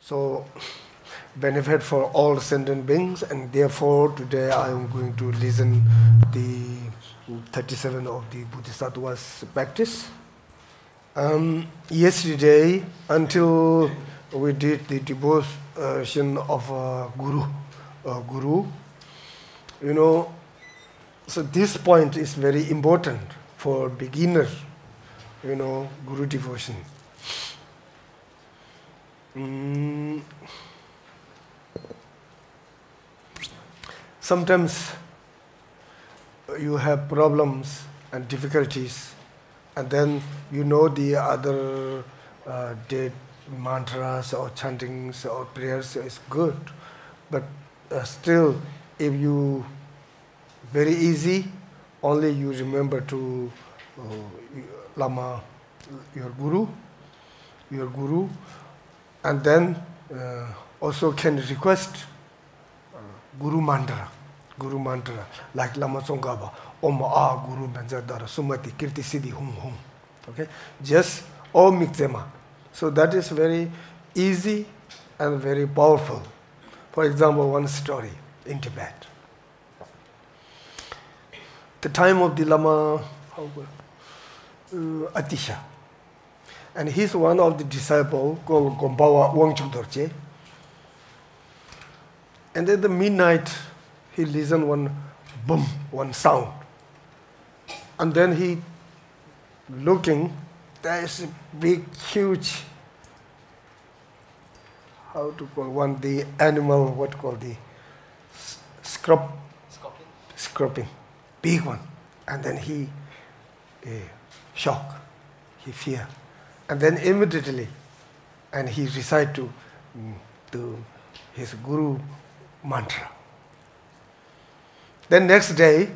So, benefit for all sentient beings, and therefore today I am going to listen the 37 of the Bodhisattvas practice. Yesterday, until we did the devotion of Guru, you know, so this point is very important for beginner, you know, Guru devotion. Sometimes you have problems and difficulties, and then you know the other mantras or chantings or prayers is good, but still, if you very easy, only you remember to Lama, your guru, and then also can request Guru mantra, like Lama Tsongkhapa, Om A Guru Benjadara Sumati Kirti Siddhi Hum Hum. Okay, just Om Miktema. So that is very easy and very powerful. For example, one story in Tibet. The time of the Lama Atisha, and he's one of the disciples called Gombawa Wangchuk Dorje. And at the midnight, he listened one boom, one sound. And then he looking, there is a big, huge, how to call one, the animal, what called the scorpion, big one. And then he shock, he fear. And then immediately, and he recite to his Guru mantra. Then next day,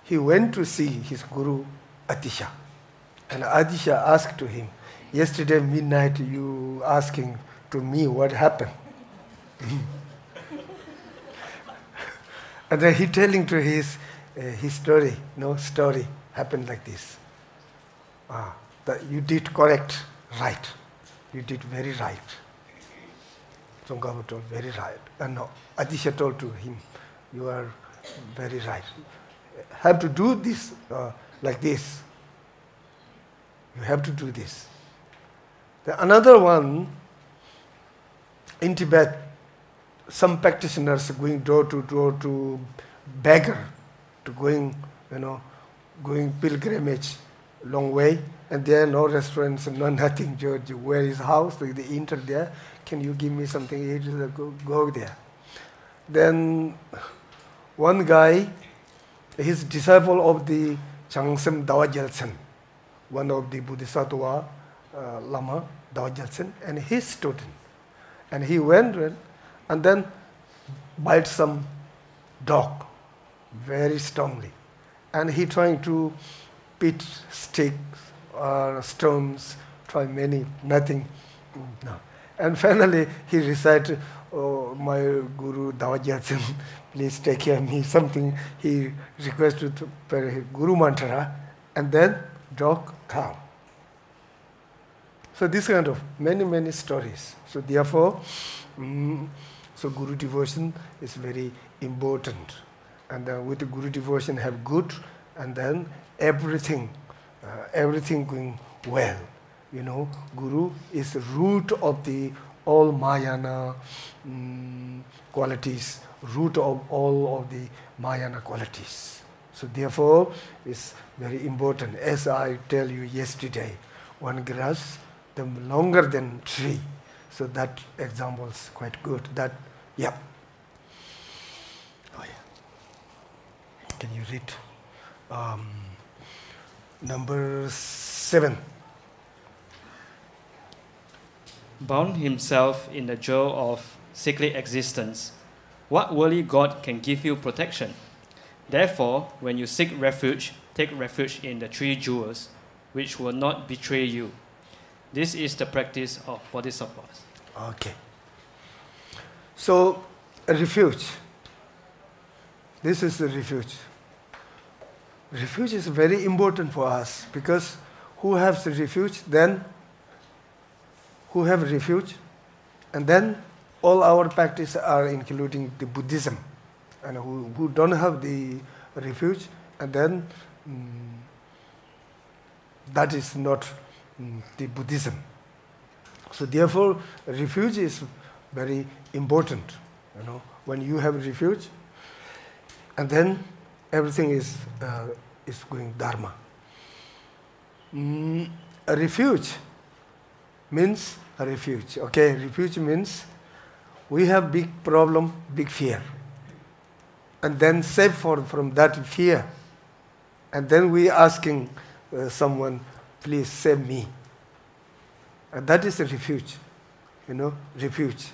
he went to see his Guru Atisha. And Atisha asked to him, yesterday midnight you asking to me what happened. And then he telling to his story, story happened like this. That you did correct, right. You did very right. Tsongkhapa told very right. And no, Atisha told to him, you are very right. Have to do this like this. You have to do this. The another one, in Tibet, some practitioners going door to door to beggar, to going pilgrimage long way, and there are no restaurants, no nothing. George, where is house? They enter there. Can you give me something? Go there. Then one guy, his disciple of the Changsem Dawa Jelsen, one of the Bodhisattva Lama Dawa Jelsen, and his student. And he went and then bite some dog very strongly. And he trying to beat sticks or stones, try many, nothing. No. And finally he recited, oh, my Guru Dawa Jelsen, please take care of me, something. He requested to pray Guru mantra, and then dog calm. So this kind of many stories. So therefore, so Guru devotion is very important. And with the Guru devotion have good, and then everything going well. You know, Guru is the root of the all Mayana qualities, root of all of the Mayana qualities. So therefore, it's very important. As I tell you yesterday, one grass, the longer than tree. So that example is quite good. That, yeah. Oh yeah. Can you read? Number 7. Bound himself in the jail of sickly existence, what worldly God can give you protection? Therefore, when you seek refuge, take refuge in the 3 jewels, which will not betray you. This is the practice of Bodhisattvas. Okay. So, a refuge. This is the refuge. Refuge is very important for us, because who has the refuge, then who have refuge, and then all our practice are including the Buddhism, and who don't have the refuge, and then that is not the Buddhism. So therefore, refuge is very important. When you have refuge, and then everything is going dharma. A refuge means a refuge. Okay, refuge means we have big problem, big fear, and then save from that fear, and then we asking someone, please save me. And that is a refuge, refuge.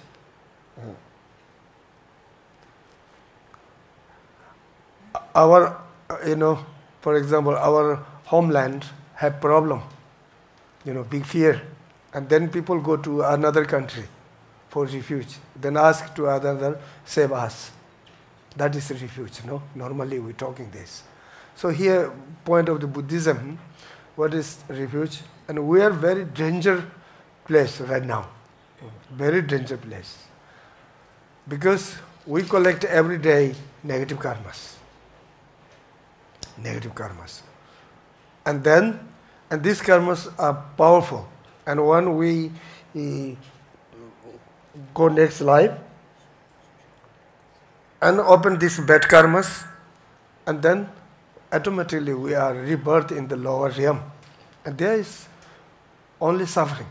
Our, for example, our homeland have problem, big fear, and then people go to another country for refuge, then ask to other, save us. That is a refuge, Normally we're talking this. So here, point of the Buddhism, what is refuge? And we are very danger place right now, very danger place, because we collect every day negative karmas. And these karmas are powerful. And when we go next life and open these bad karmas, and then automatically we are rebirth in the lower realm. And there is only suffering.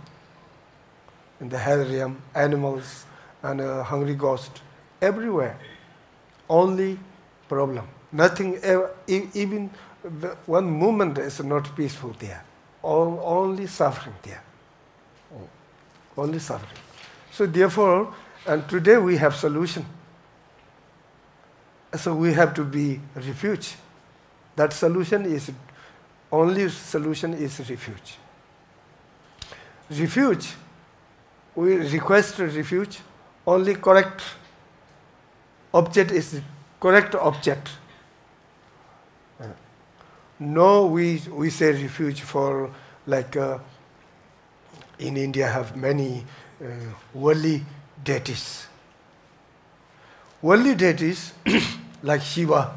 In the hell realm, animals and hungry ghost, everywhere. Only problem. Nothing, even one moment is not peaceful there. Only suffering there. Only suffering. So therefore, and today we have solution. So we have to be refuge. That solution is, only solution is refuge. Refuge, we request refuge, only correct object is correct object. No, we say refuge for, like in India have many worldly deities. Worldly deities like Shiva,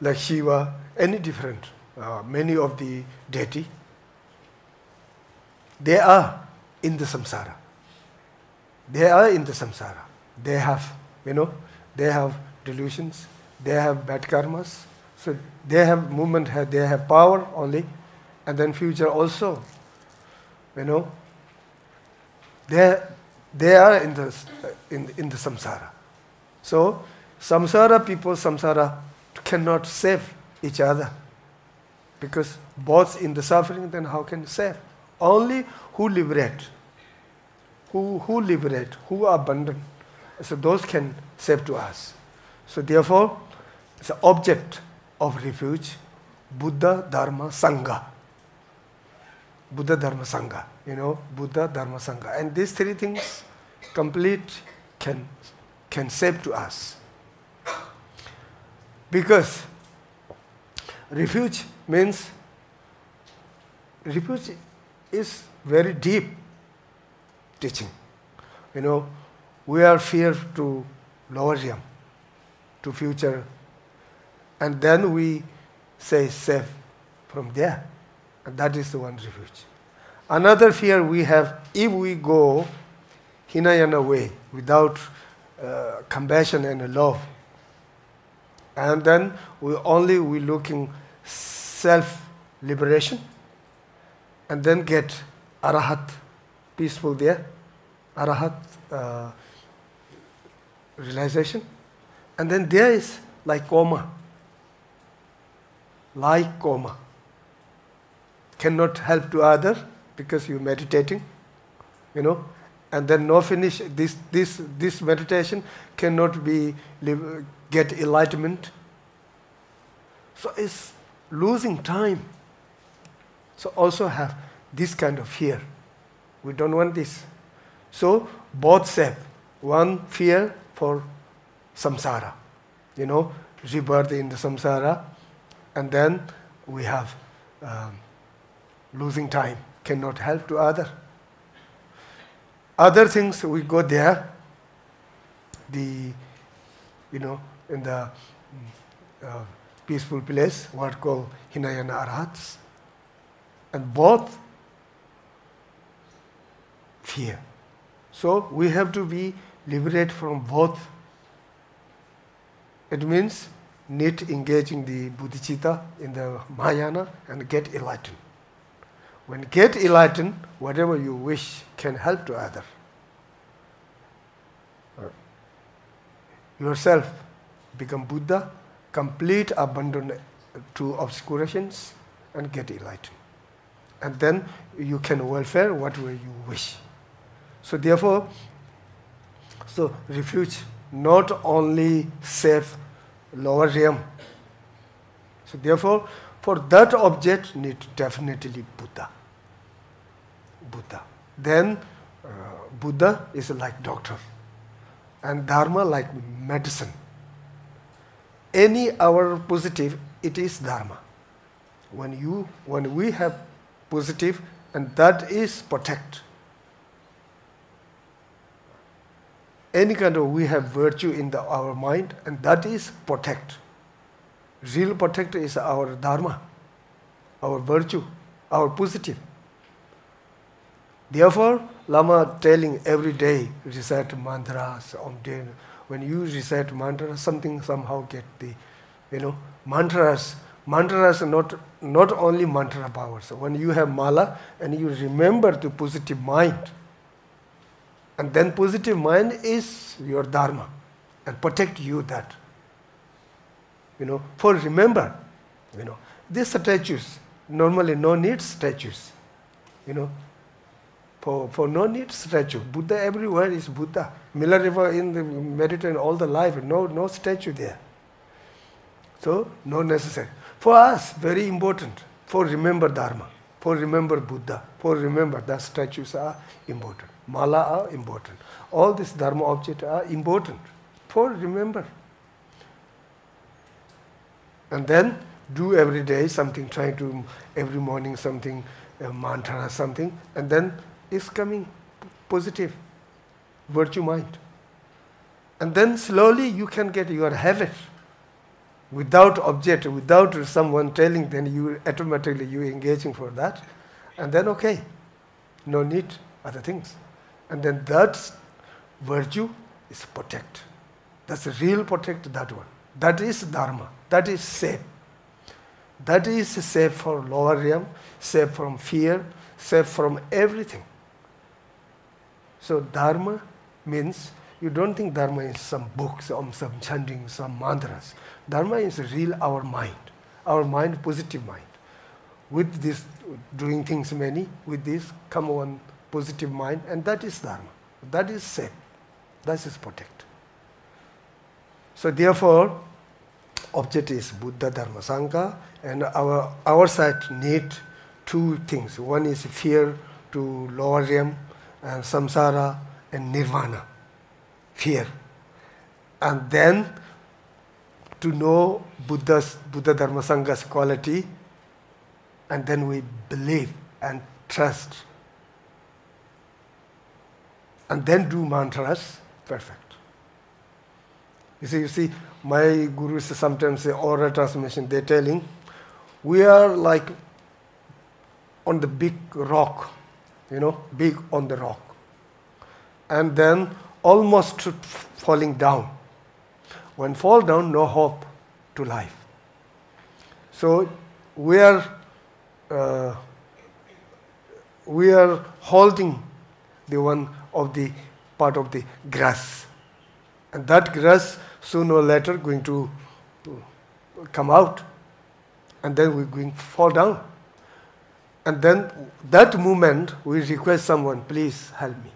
like Shiva, any different, many of the deity, they are in the samsara. They are in the samsara. They have, they have delusions, they have bad karmas, so they have movement, they have power only, and then future also, they are in the samsara. So samsara people, samsara cannot save each other, because both in the suffering, then how can save? Only who liberate, who liberate, who abandon, so those can save to us. So therefore, the object of refuge, Buddha, Dharma, Sangha. Buddha, Dharma, Sangha. Buddha, Dharma, Sangha. And these three things complete can save to us. Because refuge means, refuge is very deep teaching. We are fear to lower realm, to future, and then we say save from there, and that is the one refuge. Another fear we have, if we go Hinayana way without compassion and love, and then we looking self-liberation, and then get arahat, peaceful there, arahat realization, and then there is like coma, cannot help to other because you're meditating, and then no finish, this meditation cannot be get enlightenment. So it's losing time. So also have this kind of fear. We don't want this. So both save. One fear for samsara, rebirth in the samsara, and then we have losing time, cannot help to other. Other things we go there, in the peaceful place, what called Hinayana Arhats, and both fear. So we have to be liberated from both. It means need engaging the bodhicitta in the Mahayana and get enlightened. When get enlightened, whatever you wish can help to others. Yourself become Buddha, complete abandon to obscurations, and get enlightened. And then you can welfare whatever you wish. So therefore, refuge not only save lower realm. So therefore, for that object need definitely Buddha. Then Buddha is like doctor, and Dharma like medicine. Any our positive, it is Dharma. When we have positive, and that is protect. Any kind of we have virtue in our mind, and that is protect. Real protect is our Dharma, our virtue, our positive. Therefore, Lama telling every day recite mantras on day. When you recite mantras, something somehow get the, mantras. Mantras are not only mantra powers. When you have mala and you remember the positive mind, and then positive mind is your Dharma, and protect you that. For remember, these statues, normally no need statues, For no need statue. Buddha everywhere is Buddha. Miller River in the Mediterranean all the life, no statue there. So, no necessary. For us, very important. For remember Dharma, for remember Buddha, for remember that statues are important. Mala are important. All these Dharma objects are important. For remember. And then do every day something, try to every morning something, a mantra or something, and then is coming positive, virtue mind. And then slowly you can get your habit. Without object, without someone telling, then you automatically you engaging for that. And then okay, no need other things. And then that virtue is protect. That's the real protect, that one. That is Dharma. That is safe. That is safe for lower realm, safe from fear, safe from everything. So Dharma means, you don't think Dharma is some books, or some chanting, some mantras. Dharma is real our mind, positive mind. With this, doing things many, with this come one positive mind, and that is Dharma. That is safe. That is protect. So therefore, object is Buddha, Dharma, Sangha, and our side need two things. One is fear to lower realm, and samsara and nirvana, fear. And then to know Buddha, Dharma, Sangha's quality, and then we believe and trust. And then do mantras, perfect. You see, my gurus sometimes say oral transmission, they're telling, we are like on the big rock, big on the rock. And then almost falling down. When fall down, no hope to life. So we are holding the one of the part of the grass. And that grass sooner or later going to come out. And then we're going to fall down. And then that moment we request someone, please help me.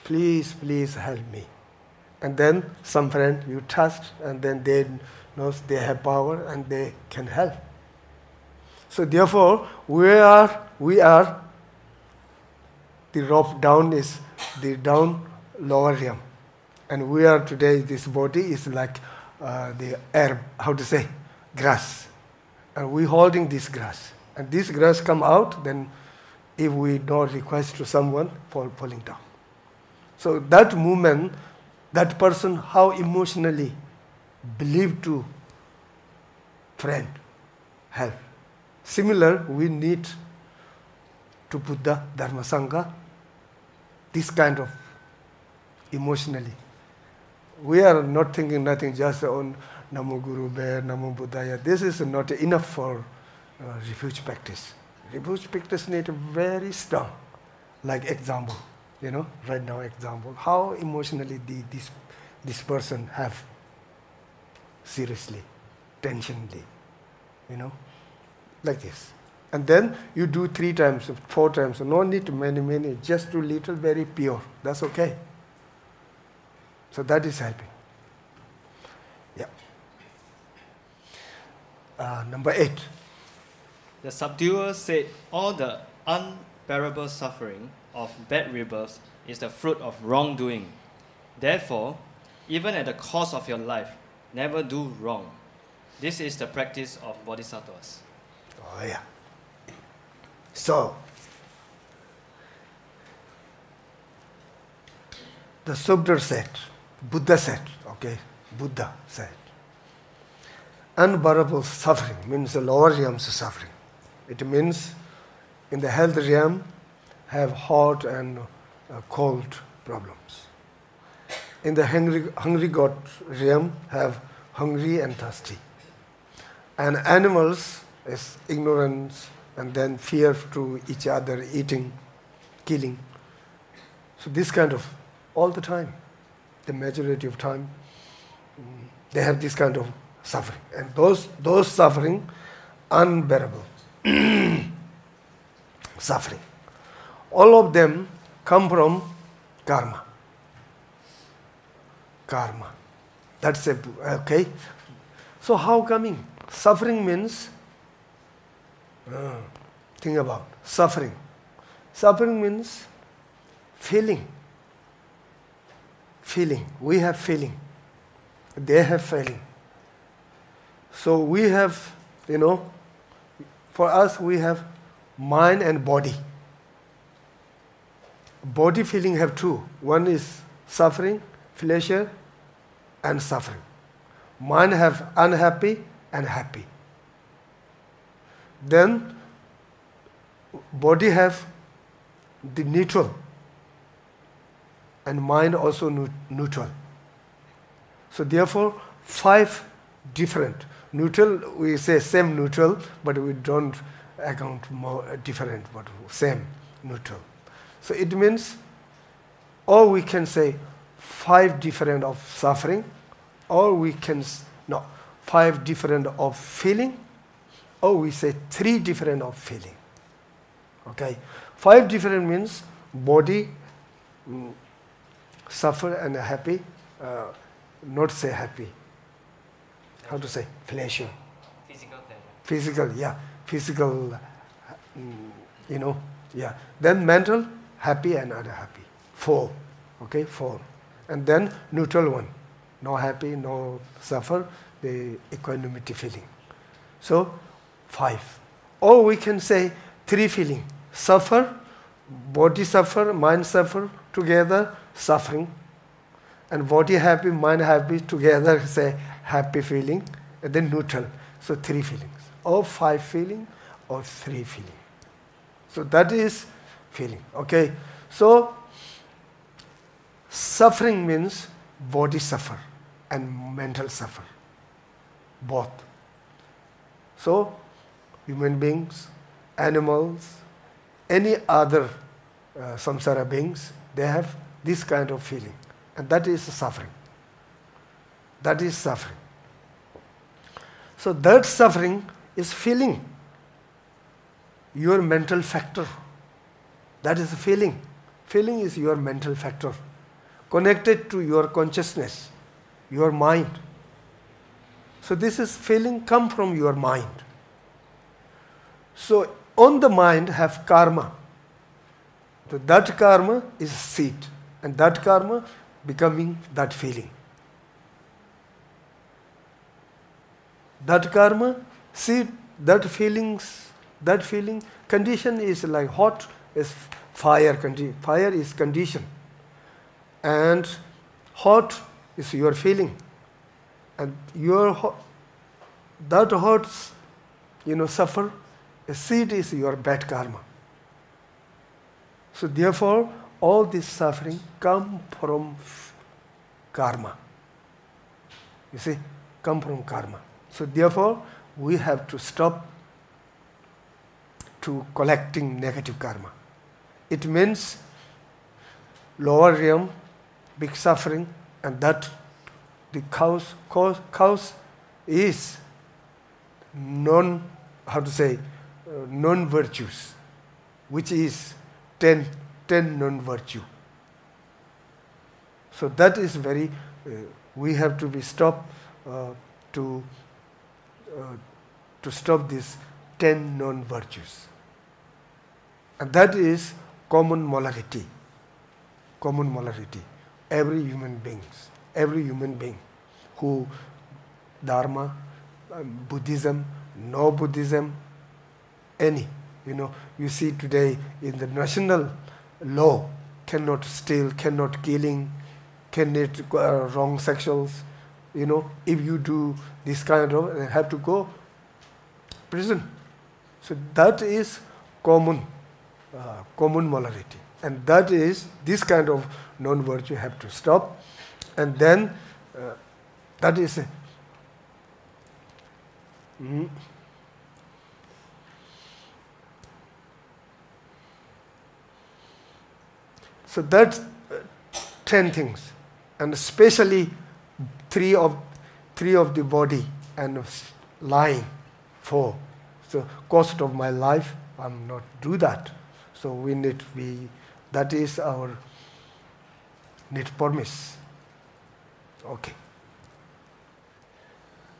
Please help me. And then some friend you trust, and then they know they have power and they can help. So therefore, we are the rope down is the down lower realm. And we are today, this body is like the herb, grass. And we holding this grass. And this grass come out, then if we don't request to someone falling down. So that moment, that person how emotionally believe to friend, help. Similar, we need to Buddha, Dharma, Sangha, this kind of emotionally. We are not thinking nothing just on Namo Guru Bear, Namo Buddhaya. This is not enough for refuge practice. Refuge practice need very strong, like example, right now example, how emotionally this person have seriously, tensionally, like this. And then you do 3 times, 4 times, no need many, just do little, very pure. That's okay. So that is helping. Yeah. Number 8. The subduer said, all the unbearable suffering of bad rebirths is the fruit of wrongdoing. Therefore, even at the cost of your life, never do wrong. This is the practice of Bodhisattvas. Oh yeah. So, the Subdra said, Buddha said, Buddha said, unbearable suffering means the lower realms of suffering. It means in the health realm have hot and cold problems. In the hungry god realm have hungry and thirsty. And animals is ignorance and then fear to each other, eating, killing. So this kind of, all the time, the majority of time, they have this kind of suffering. And those suffering, unbearable suffering. All of them come from karma. Karma. That's okay. So how coming? Suffering means, think about suffering. Suffering means feeling. Feeling. We have feeling. They have feeling. So we have, for us we have mind and body. Body feeling have 2. One is suffering, pleasure, and suffering. Mind have unhappy and happy. Then body have the neutral, and mind also neutral. So therefore, 5 different. Neutral, we say same neutral, but we don't account more different, but same neutral. So it means, or we can say 5 different of suffering, or we can, 5 different of feeling, or we say 3 different of feeling. Okay, 5 different means body suffer and happy, not say happy. How to say? Pleasure. Physical pleasure. Physical, yeah. Physical, yeah. Then mental, happy and unhappy. 4. Okay, 4. And then neutral one. No happy, no suffer, the equanimity feeling. So, 5. Or we can say 3 feeling. Suffer, body suffer, mind suffer, together suffering. And body happy, mind happy, together say happy feeling, and then neutral. So 3 feelings. Or 5 feeling, or 3 feeling. So that is feeling. Okay. So suffering means body suffer and mental suffer. Both. So human beings, animals, any other samsara beings, they have this kind of feeling. And that is suffering. That is suffering. So that suffering is feeling. Your mental factor. That is feeling. Feeling is your mental factor. Connected to your consciousness, your mind. So this is feeling come from your mind. So on the mind have karma. So that karma is seed. And that karma becoming that feeling. That karma, see that feeling condition is like hot, is fire. Fire is condition. And hot is your feeling. And that hot, suffer. A seed is your bad karma. So therefore, all this suffering come from karma. You see, come from karma. So therefore, we have to stop to collecting negative karma. It means lower realm, big suffering, and that the cause is non-virtues, which is 10 non-virtue. So that is very, we have to be stopped to stop these 10 non-virtues. And that is common molarity. Common molarity. Every human being who Dharma, Buddhism, no Buddhism, any. You see today in the national law, cannot steal, cannot killing, cannot wrong sexuals. If you do this kind of, you have to go prison. So that is common molarity. And that is, this kind of non-virtue have to stop. And then, that is so that's 10 things, and especially three of the body and lying 4. So cost of my life, I'm not do that. So we need that is our need promise. Okay.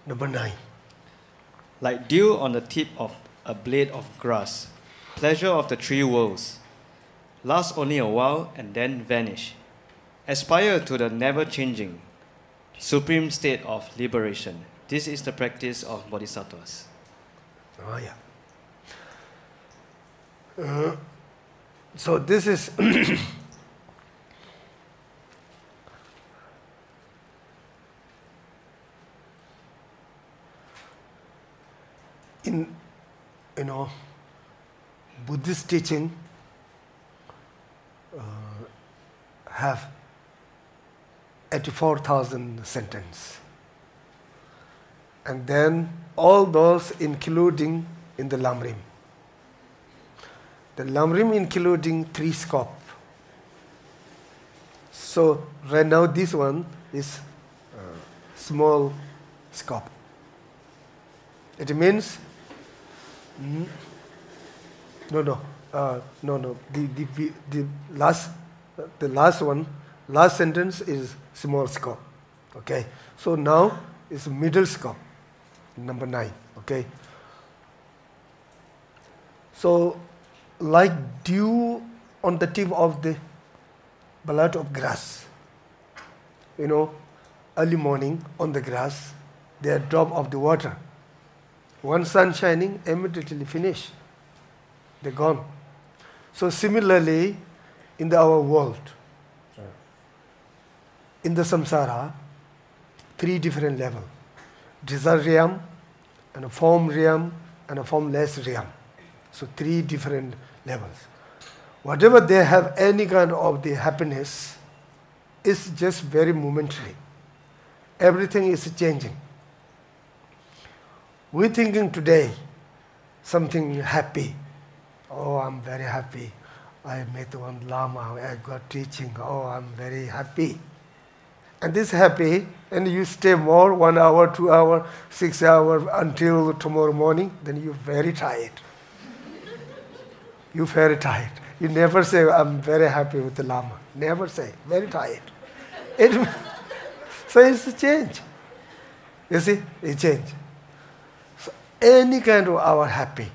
Number 9. Like dew on the tip of a blade of grass, pleasure of the 3 worlds, last only a while and then vanish. Aspire to the never-changing, supreme state of liberation. This is the practice of Bodhisattvas. Oh, yeah. So this is in Buddhist teaching have 84,000 sentences, and then all those including in the Lamrim. The Lamrim including 3 scope. So right now this one is small scope. It means no. The last sentence is small scope. Okay. So now it's middle scope, number 9. Okay. So like dew on the tip of the blade of grass. Early morning on the grass, there drop of the water. One sun shining, immediately finish. They're gone. So similarly, in our world, in the samsara, 3 different levels. Desire realm, and a form realm, and a formless realm. So 3 different levels. Whatever they have, any kind of the happiness, is just very momentary. Everything is changing. We're thinking today something happy. Oh, I'm very happy. I met one Lama, I got teaching. Oh, I'm very happy. And this happy, and you stay more, 1 hour, 2 hours, 6 hours until tomorrow morning, then you're very tired. You're very tired. You never say, I'm very happy with the Lama. Never say, very tired. So it's a change. You see, it change. So any kind of our happy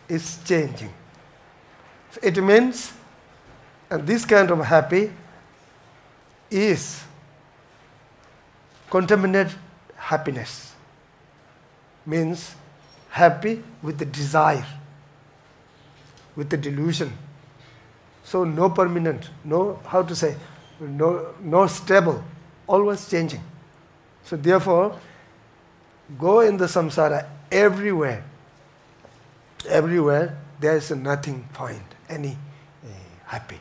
is changing. So it means, and this kind of happy is contaminated happiness. Means happy with the desire. with the delusion. So no permanent, no, how to say, no stable, always changing. So therefore, go in the samsara everywhere. Everywhere there is nothing find, any happy.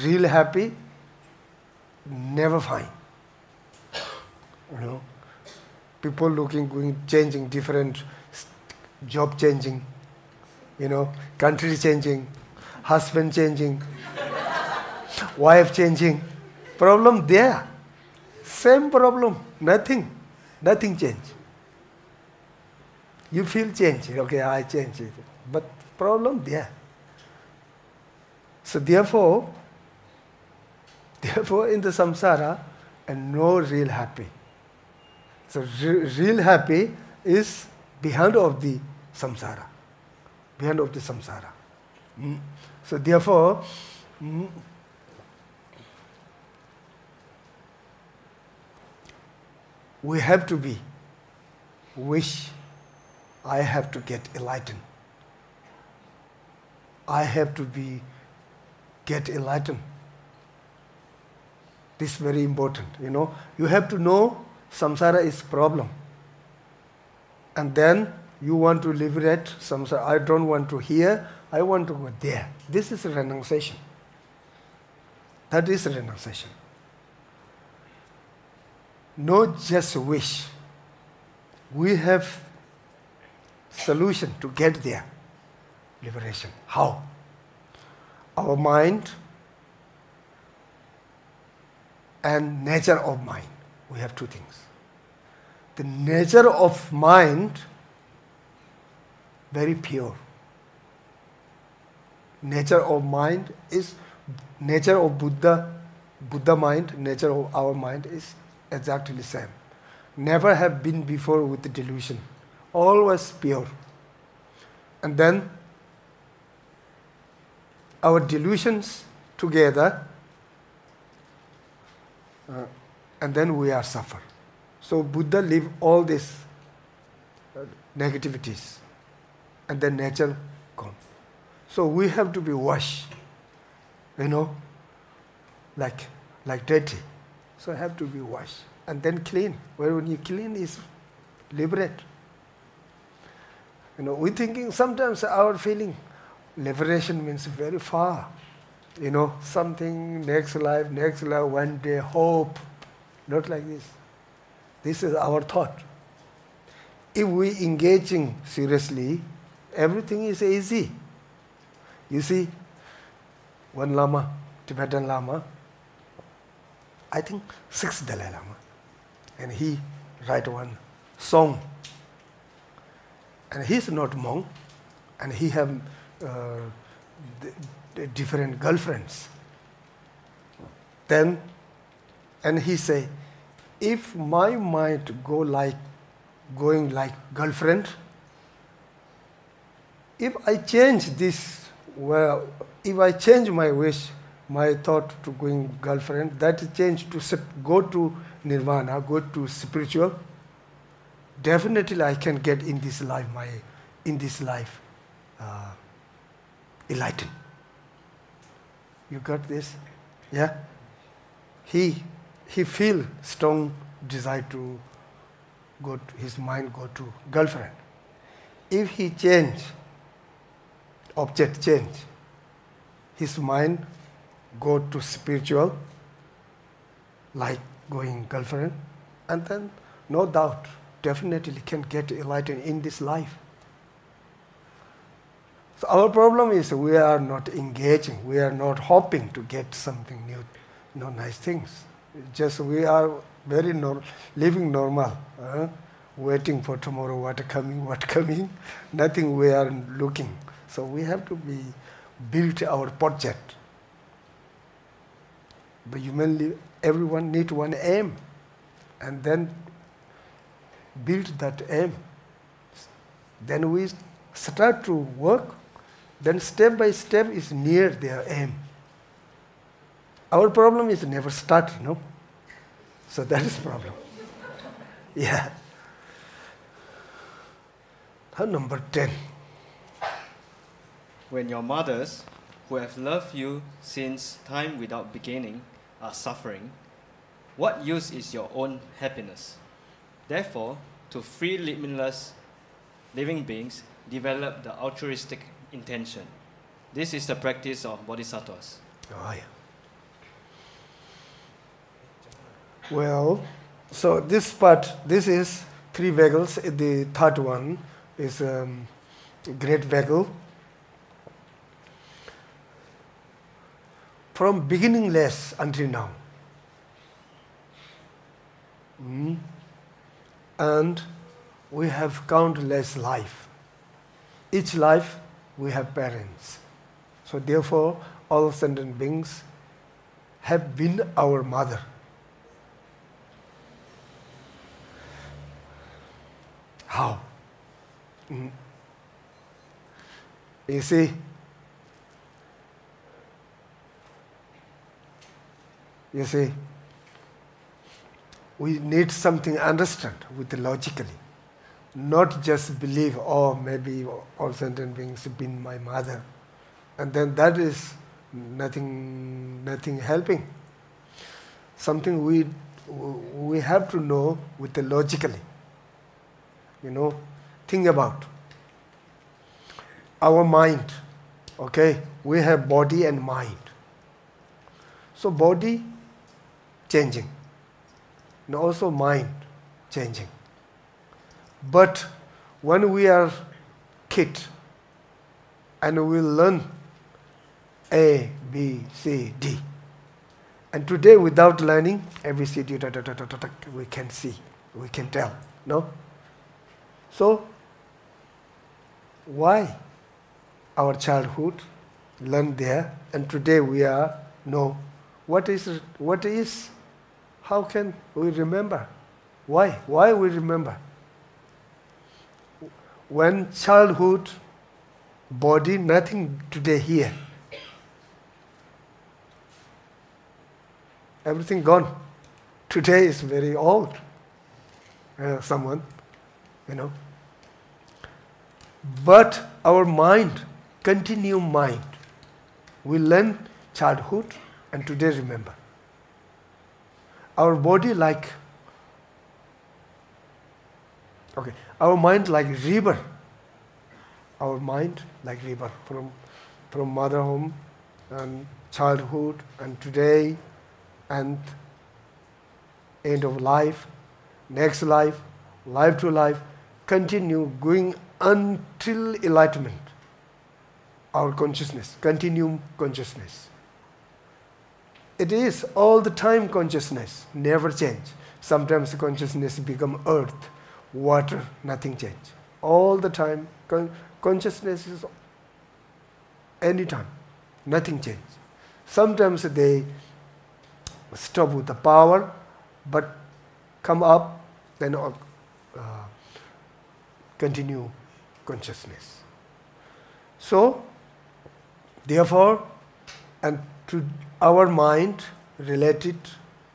Real happy, never find. You know, people looking, going, changing, different job changing, you know, country changing, husband changing, wife changing. Problem there. Same problem, nothing change. You feel change, okay, I change it. But problem there. So therefore in the samsara, and no real happy. So real happy is behind of the samsara. Behind of the samsara. So therefore, we have to be, wish, I have to get enlightened. I have to get enlightened. This is very important, you know. You have to know samsara is problem. And then you want to liberate samsara. I don't want to hear, I want to go there. This is a renunciation. That is a renunciation. Not just wish. We have solution to get there. Liberation. How? Our mind and nature of mind. We have two things. The nature of mind, very pure. Nature of mind is nature of Buddha mind, nature of our mind is exactly the same. Never have been before with the delusion. Always pure. And then our delusions together, and then we are suffer. So Buddha leave all these negativities, and then nature comes. So we have to be washed, you know, like dirty. So have to be washed and then clean. When you clean is liberate. You know, we thinking sometimes our feeling liberation means very far. You know, something next life, one day, hope. Not like this. This is our thought. If we engaging seriously, everything is easy. You see, one Lama, Tibetan Lama, I think 6th Dalai Lama, and he write one song. And he's not monk, and he have different girlfriends. Then, and he say, if my mind going like girlfriend, if I change this, well, if I change my wish, my thought to going girlfriend, that change to go to nirvana, go to spiritual, definitely I can get in this life, enlightened. You got this? Yeah? He feel strong desire to his mind go to girlfriend. If he change, object change, his mind go to spiritual, like going girlfriend, and then no doubt, definitely can get enlightened in this life. So our problem is we are not engaging, we are not hoping to get something new, nice things. Just we are very living normal, waiting for tomorrow, what coming, nothing we are looking. So we have to build our project. But humanly, everyone need one aim, and then build that aim. Then we start to work. Then step by step is near their aim. Our problem is never start, no? So that is problem. Yeah. Number 10. when your mothers, who have loved you since time without beginning, are suffering, what use is your own happiness? Therefore, to free limitless living beings, develop the altruistic intention. This is the practice of Bodhisattvas. Oh, yeah. Well, so this part, this is 3 vehicles. The third one is great vehicle. From beginningless until now. And we have countless life. Each life we have parents. So therefore, all sentient beings have been our mother. How? You see, we need something understand with the logically, not just believe, oh, maybe all sentient beings have been my mother, and then that is nothing helping. Something we have to know with the logically. Think about our mind. Okay, we have body and mind. So body changing, and also mind changing. But when we are kid and we learn A, B, C, D, and today without learning A, B, C, D, we can see, we can tell, no? So why our childhood learn there, and today we are know what is, how can we remember? Why we remember? When childhood, body, nothing today here. Everything gone. Today is very old. Someone, But our mind, continue mind. We learn childhood and today remember. Our body our mind like river. Our mind like river from mother home and childhood and today and end of life, next life, life to life, continue going until enlightenment. Our consciousness, continuum consciousness. It is all the time consciousness, never change. Sometimes consciousness become earth, water, nothing change. All the time, consciousness is anytime, nothing change. Sometimes they stop with the power, but come up, then continue consciousness. So, therefore, and to our mind related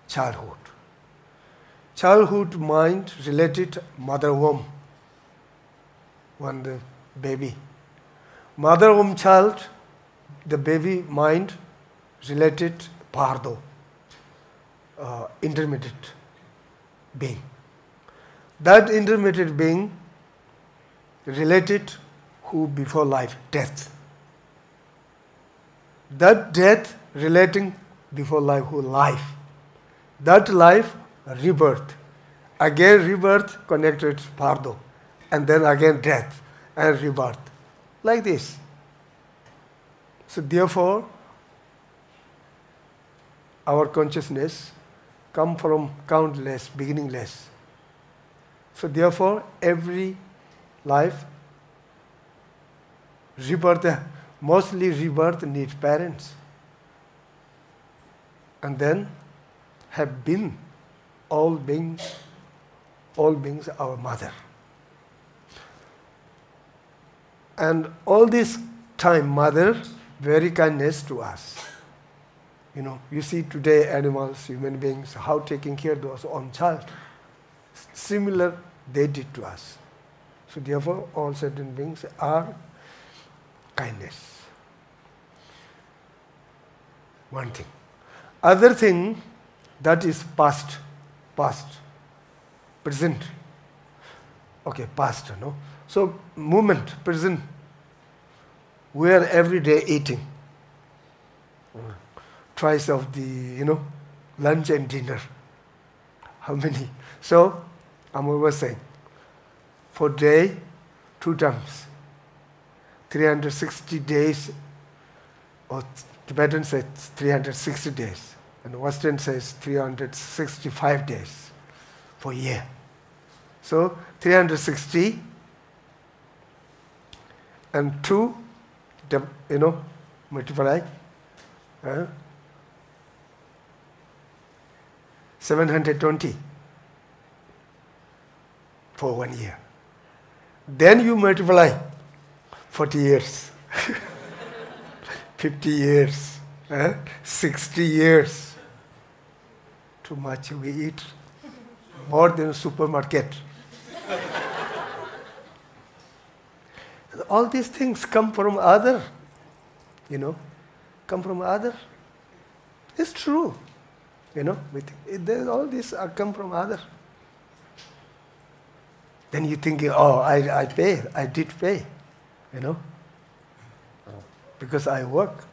childhood. Childhood mind related mother womb. When the baby. Mother womb child, the baby mind related pardo, intermediate being. That intermediate being related who before life, death. That death relating before life who life. That life, rebirth. Again rebirth connected pardo. And then again death and rebirth. Like this. So therefore, our consciousness come from countless, beginningless. So therefore, every life, rebirth, mostly rebirth needs parents. And then have been all beings our mother. And all this time, mother, very kindness to us. You see today animals, human beings, how taking care of their own child. Similar they did to us. So therefore, all sentient beings are kindness. One thing. Other thing, that is past. Present. Okay, past, no? So, moment, present. We are every day eating. Twice of the, lunch and dinner. How many? So, Amor was saying, for day, 2 times. 360 days, or Tibetan says 360 days, and Western says 365 days for year. So 360 and 2, multiply, 720 for 1 year. Then you multiply 40 years, 50 years, 60 years. Too much we eat, more than a supermarket. All these things come from other, come from other. It's true, all these come from other. Then you think, oh, I did pay, because I work.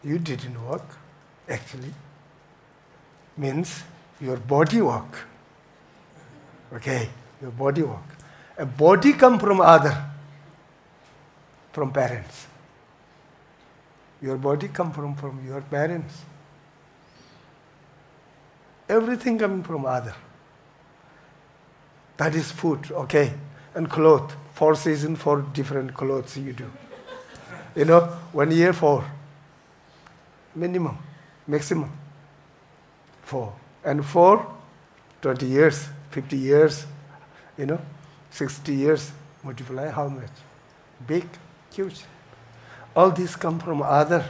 You didn't work, actually. Means your body work. Okay, your body work. A body come from other, from parents. Your body come from your parents. Everything coming from other. That is food, okay. And clothes. 4 seasons, 4 different clothes you do. 1 year 4. Minimum, maximum 4. And 4, 20 years, 50 years, 60 years. Multiply how much? Big, huge. All these come from other.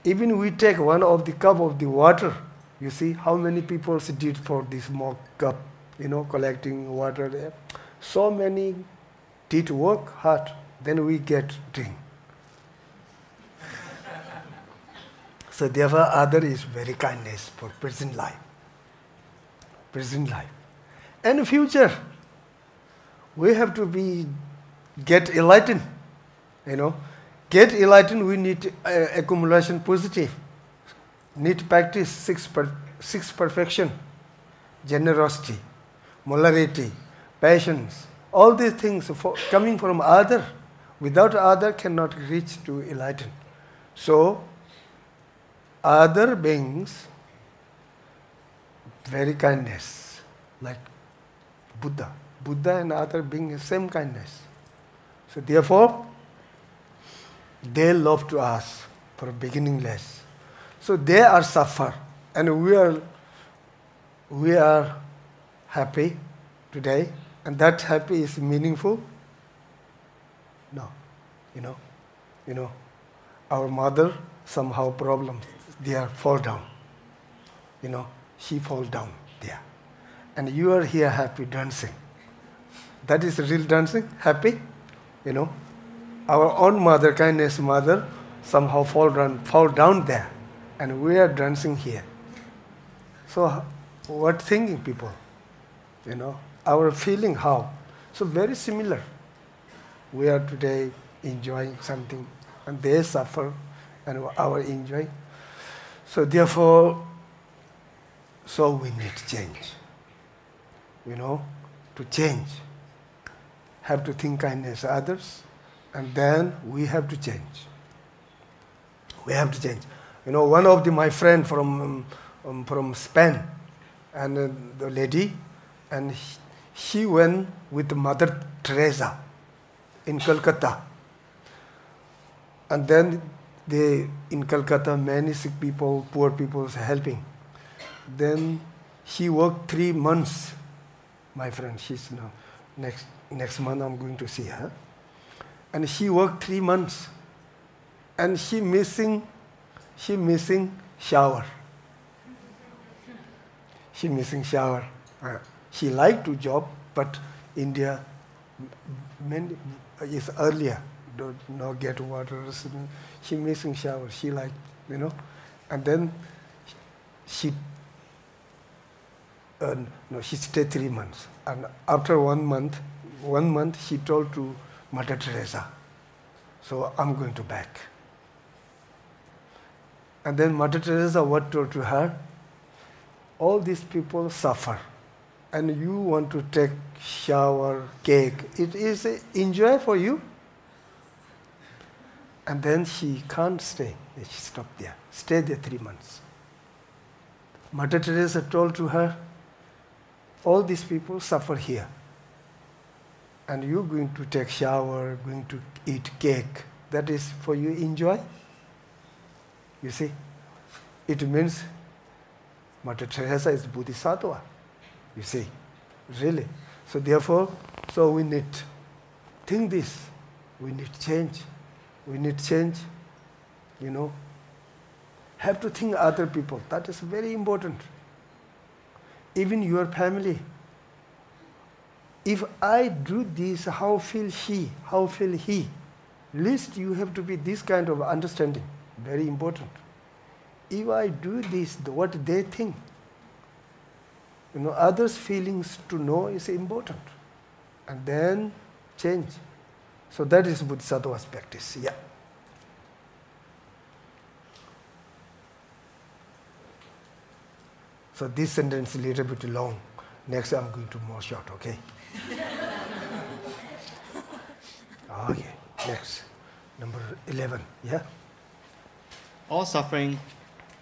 Even we take one of the cup of the water. You see how many people did for this small cup, collecting water there. So many did work hard, then we get drink. So therefore, other is very kindness for present life. Present life. And future, we have to get enlightened. Get enlightened, we need accumulation positive. Need practice 6 perfection, generosity, moderation, patience. All these things coming from other. Without other cannot reach to enlighten. So, other beings, very kindness, like Buddha. Buddha and other beings, same kindness. So therefore, they love to us for beginningless. So they are suffer, and we are happy today, and that happy is meaningful. No, our mother somehow problems. They are fall down. She fall down there, and you are here happy dancing. That is real dancing, happy. Our own mother, kindness mother, somehow fall down there. And we are dancing here. So what thinking people? Our feeling how? So very similar. We are today enjoying something and they suffer and our enjoy. So therefore, we need change. To change. Have to think kindness others, and then we have to change. We have to change. One of my friend from Spain, and the lady, and she went with Mother Teresa in Calcutta. And then in Calcutta, many sick people, poor people helping. Then she worked 3 months. My friend, she's now next month I'm going to see her. And she worked 3 months, and she missing shower. She missing shower. She liked to job, but India is earlier don't not get water. She missing shower. She like, and then she she stayed 3 months. And after 1 month, she told to Mother Teresa, so I'm going to back. And then Mother Teresa what told to her? All these people suffer, and you want to take shower, cake. It is a enjoy for you. And then she can't stay. She stopped there. Stay there 3 months. Mother Teresa told to her, all these people suffer here. And you're going to take shower, going to eat cake. That is for you enjoy. You see? It means Mother Teresa is Bodhisattva. You see? Really. So therefore, we need think this. We need change. We need change. Have to think other people. That is very important. Even your family. If I do this, how feel she? How feel he? Least you have to be this kind of understanding. Very important. If I do this, what they think. Others' feelings to know is important. And then change. So that is Bodhisattva's practice. Yeah. So this sentence is a little bit long. Next I'm going to more short, okay? Okay, next. Number 11, yeah? All suffering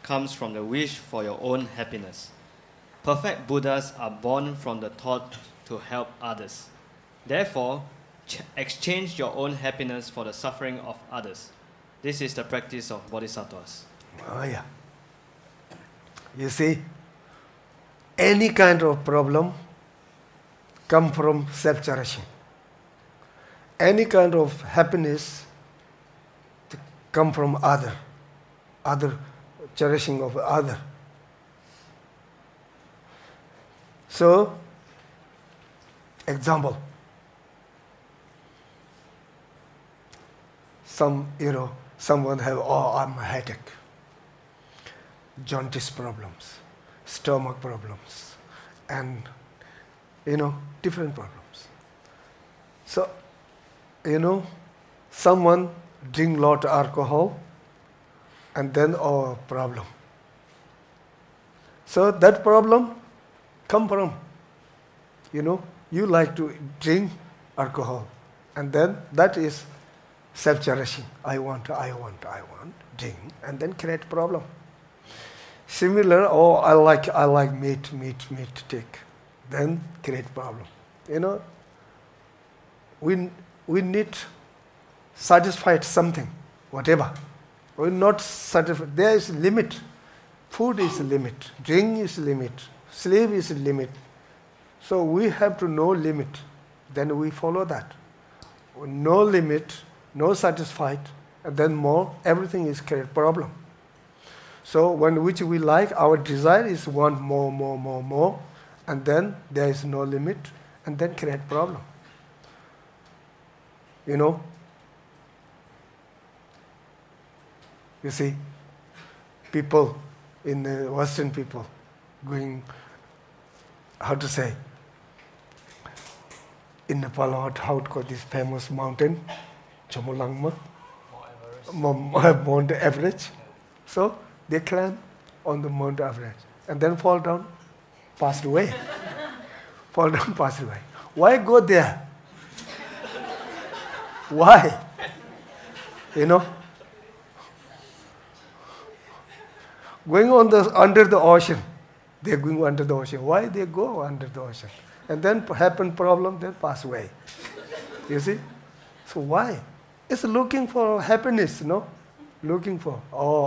comes from the wish for your own happiness. Perfect Buddhas are born from the thought to help others. Therefore, exchange your own happiness for the suffering of others. This is the practice of Bodhisattvas. Oh yeah. You see, any kind of problem come from self-cherishing. Any kind of happiness come from other cherishing of other. So, example, someone have, I'm a headache, jaundice problems, stomach problems, and different problems. So, someone drink lot of alcohol, and then problem. So that problem come from, you like to drink alcohol, and then that is self-cherishing. I want, drink, and then create problem. Similar, I like meat, take, then create problem. We need satisfied something, whatever. We're not satisfied. There is limit. Food is limit. Drink is limit. Sleep is limit. So we have to know limit. Then we follow that. No limit, no satisfied, and then more, everything is create problem. So which we like, our desire is want more, and then there is no limit, and then create problem. You see, people in the Western people going, how to say, in Nepal, how to call this famous mountain, Chomolangma, Mount Everest. So they climb on the Mount Everest and then fall down, passed away. Fall down, passed away. Why go there? Why? Going under the ocean. They're going under the ocean. Why they go under the ocean? And then happen problem, then pass away. You see? So why? It's looking for happiness, Looking for,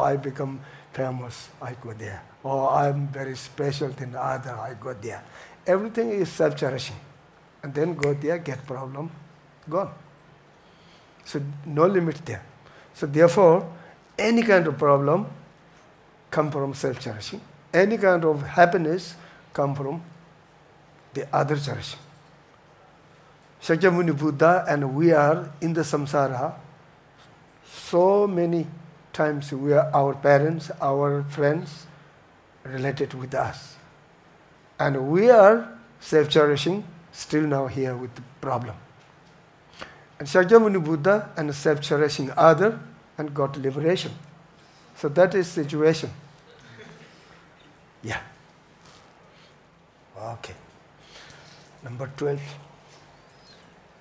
I become famous, I go there. I'm very special than other, I go there. Everything is self-cherishing. And then go there, get problem, gone. So no limit there. So therefore, any kind of problem come from self-cherishing. Any kind of happiness come from the other cherishing. Shakyamuni Buddha and we are in the samsara so many times our parents, our friends related with us. And we are self-cherishing, still now here with the problem. And Shakyamuni Buddha and self-cherishing other and got liberation. So that is the situation. Yeah. Okay. Number 12.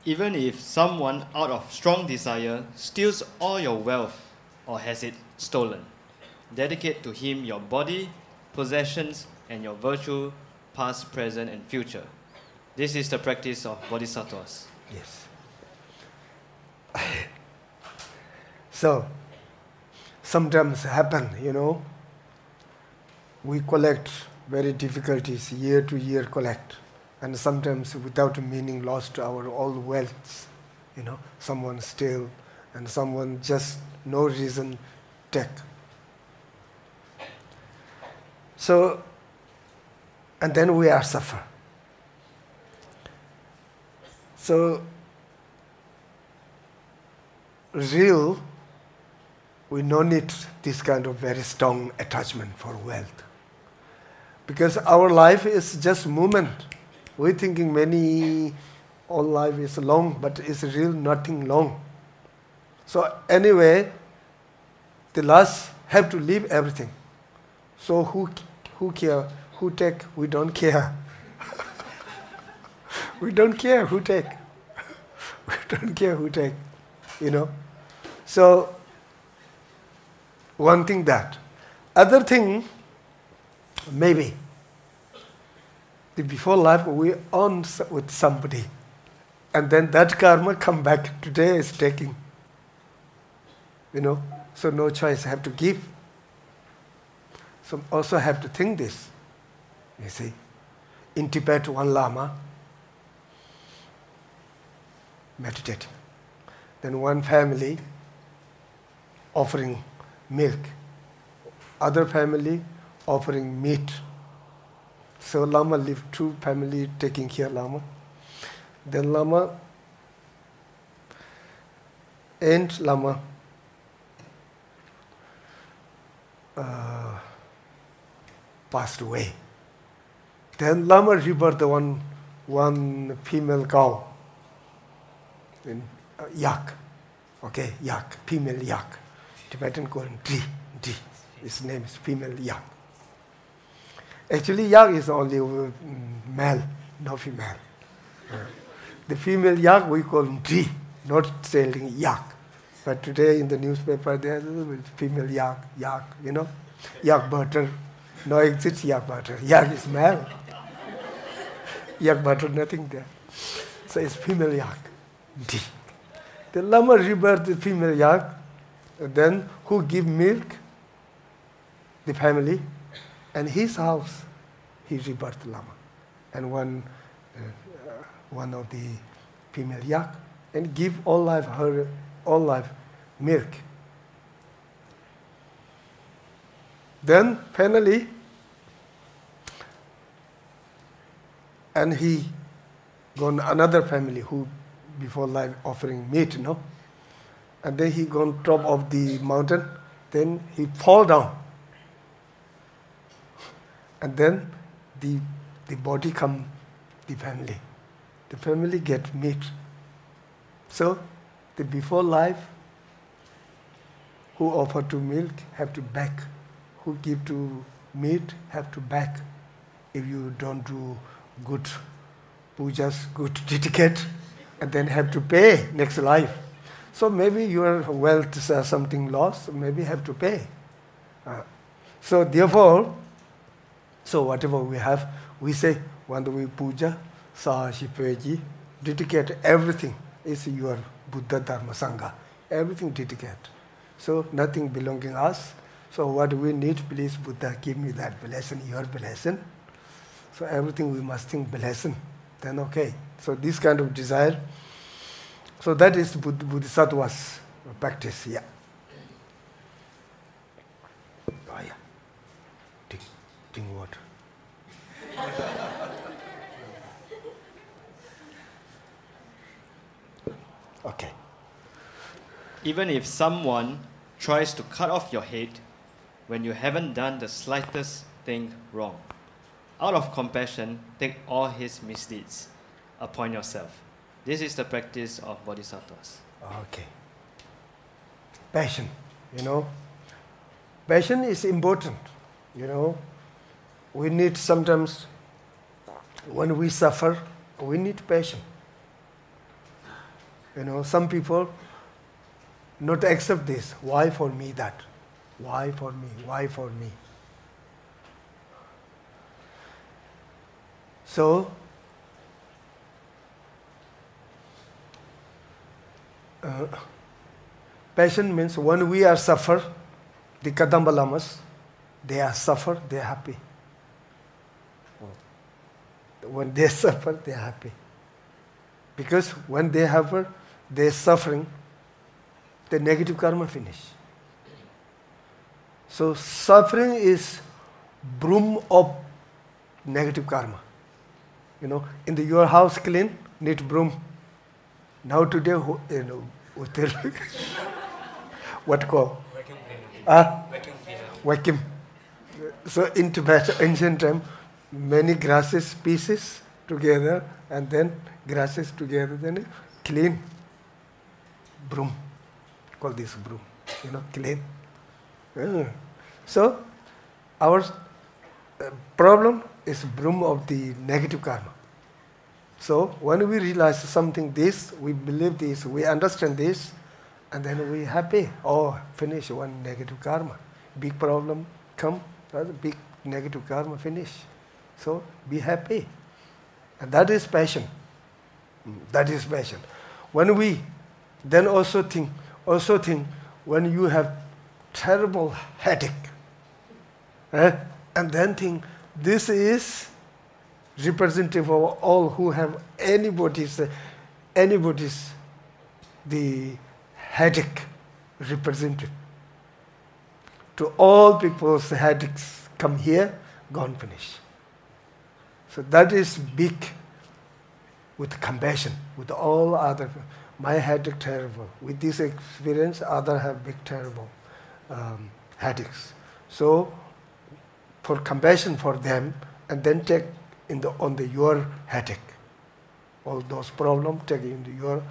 Even if someone out of strong desire steals all your wealth or has it stolen, dedicate to him your body, possessions, and your virtue, past, present, and future. This is the practice of Bodhisattvas. Yes. So, sometimes happen, we collect very difficulties, year to year collect, and sometimes without meaning lost our all wealth, someone steal, and someone just no reason take. So, and then we are suffer. So, real, we no need this kind of very strong attachment for wealth. Because our life is just movement. We're thinking all life is long, but it's real nothing long. So anyway, the last have to leave everything. So who care? Who take? We don't care. We don't care who take. We don't care who take. So one thing that. Other thing, maybe the before life we on with somebody, and then that karma come back. Today is taking. So no choice, have to give. So also have to think this. You see, in Tibet, one Lama meditating. Then one family offering milk, other family offering meat. So Lama lived two family taking care of Lama. Then Lama and Lama passed away. Then Lama rebirthed one female cow in yak. Okay, yak, female yak. Tibetan called Dri. His name is female yak. Actually, yak is only male, no female. The female yak we call Dri, not selling yak. But today in the newspaper there is female yak, yak butter. No exists yak butter. Yak is male. Yak butter, nothing there. So it's female yak. D. The Lama rebirthed the female yak. Then who give milk? The family. And his house, he rebirthed Lama. And one of the female yak. And give her all life milk. Then finally, and he gone another family who before life offering meat, and then he gone top of the mountain, then he fall down, and then the body come the family get meat. So the before life who offer to milk have to back, who give to meat have to back. If you don't do good pujas, good dedicate, and then have to pay next life. So maybe your wealth is something lost, maybe have to pay. So therefore, whatever we have, we say, when we puja, sahipeji, dedicate everything is your Buddha Dharma Sangha. Everything dedicate. So nothing belonging us. So what we need, please Buddha, give me that blessing, your blessing. So everything we must think blessing. Then okay. So this kind of desire. So that is Bodhisattvas practice, yeah. Oh yeah. Drink water. Okay. Even if someone tries to cut off your head when you haven't done the slightest thing wrong, out of compassion, take all his misdeeds upon yourself. This is the practice of Bodhisattvas. Okay. Passion, Passion is important, We need sometimes, when we suffer, we need passion. Some people not accept this. Why for me that? Why for me? Why for me? So, passion means when we are suffer, the Kadamba Lamas, they are suffer, they are happy. When they suffer, they are happy. Because when they suffer, they are suffering, the negative karma finish. So suffering is broom of negative karma. Your house clean, need broom. Now today, what call? Vacuum cleaner. Vacuum cleaner. Vacuum. So in Tibet, ancient time, many grasses pieces together, and then grasses together, then clean broom. Call this broom. Clean. So our problem is broom of the negative karma. So when we realize something this, we believe this, we understand this, and then we happy. Oh, finish one negative karma. Big problem come, big negative karma finish. So be happy. And that is passion. That is passion. When we then also think when you have terrible headache, and then think this is representative of all who have anybody's the headache representative. To all people's headaches come here, gone finish. So that is big with compassion, with all other. My headache terrible. With this experience, other have big terrible headaches. So for compassion for them, and then take on your headache. All those problems take into your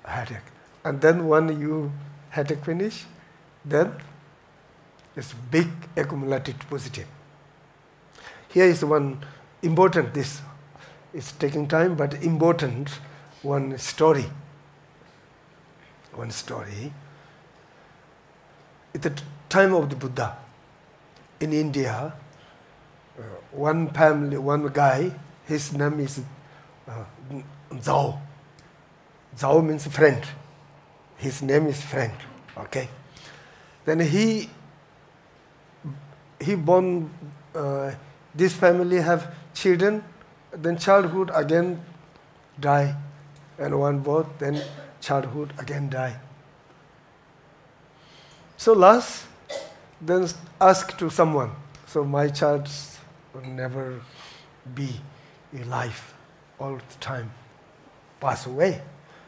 headache. And then when you headache finish, then it's big accumulated positive. Here is one important, this is taking time, but important one story. One story. At the time of the Buddha, in India, one family, one guy, his name is Zhao. Zhao means friend. His name is friend. Okay. Then he born. This family have children. Then childhood again die, and one both. Then childhood again die. So last, then ask to someone. So my child will never be in life all the time, pass away.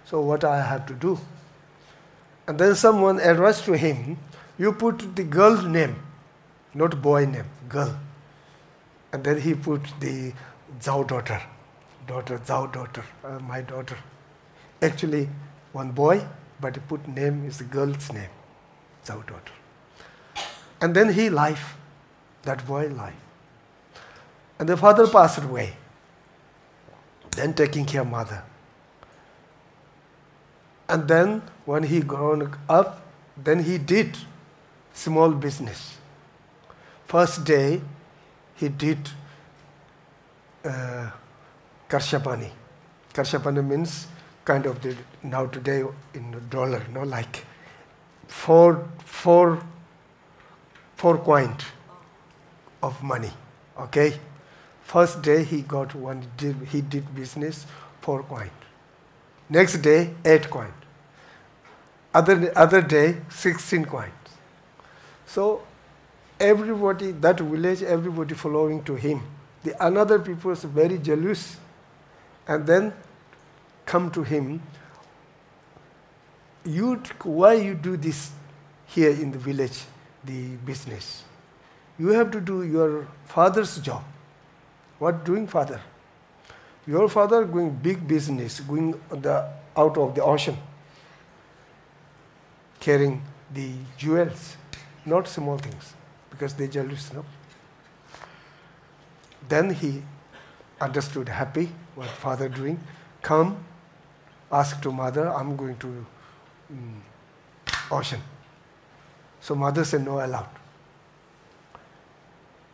So what I have to do? And then someone addressed to him, you put the girl's name, not boy name, girl. And then he put the Zhao daughter, Zhao daughter, my daughter. Actually, one boy, but he put name is the girl's name, Zhao daughter. And then he life, that boy life. And the father passed away. Then taking care of mother. And then when he grown up, then he did small business. First day, he did Karshapani. Karshapani means kind of the, now today in dollar, like four coins of money. Okay. First day he got one. He did business 4 coins. Next day 8 coins. Other day 16 coins. So everybody, that village, everybody following to him. The another people is very jealous, and then come to him. why you do this here in the village, the business? You have to do your father's job. What doing father? Your father going big business, going out of the ocean, carrying the jewels, not small things, because they jealous, no? Then he understood happy what father doing. Come, ask to mother, I'm going to ocean. So mother said, no, allowed.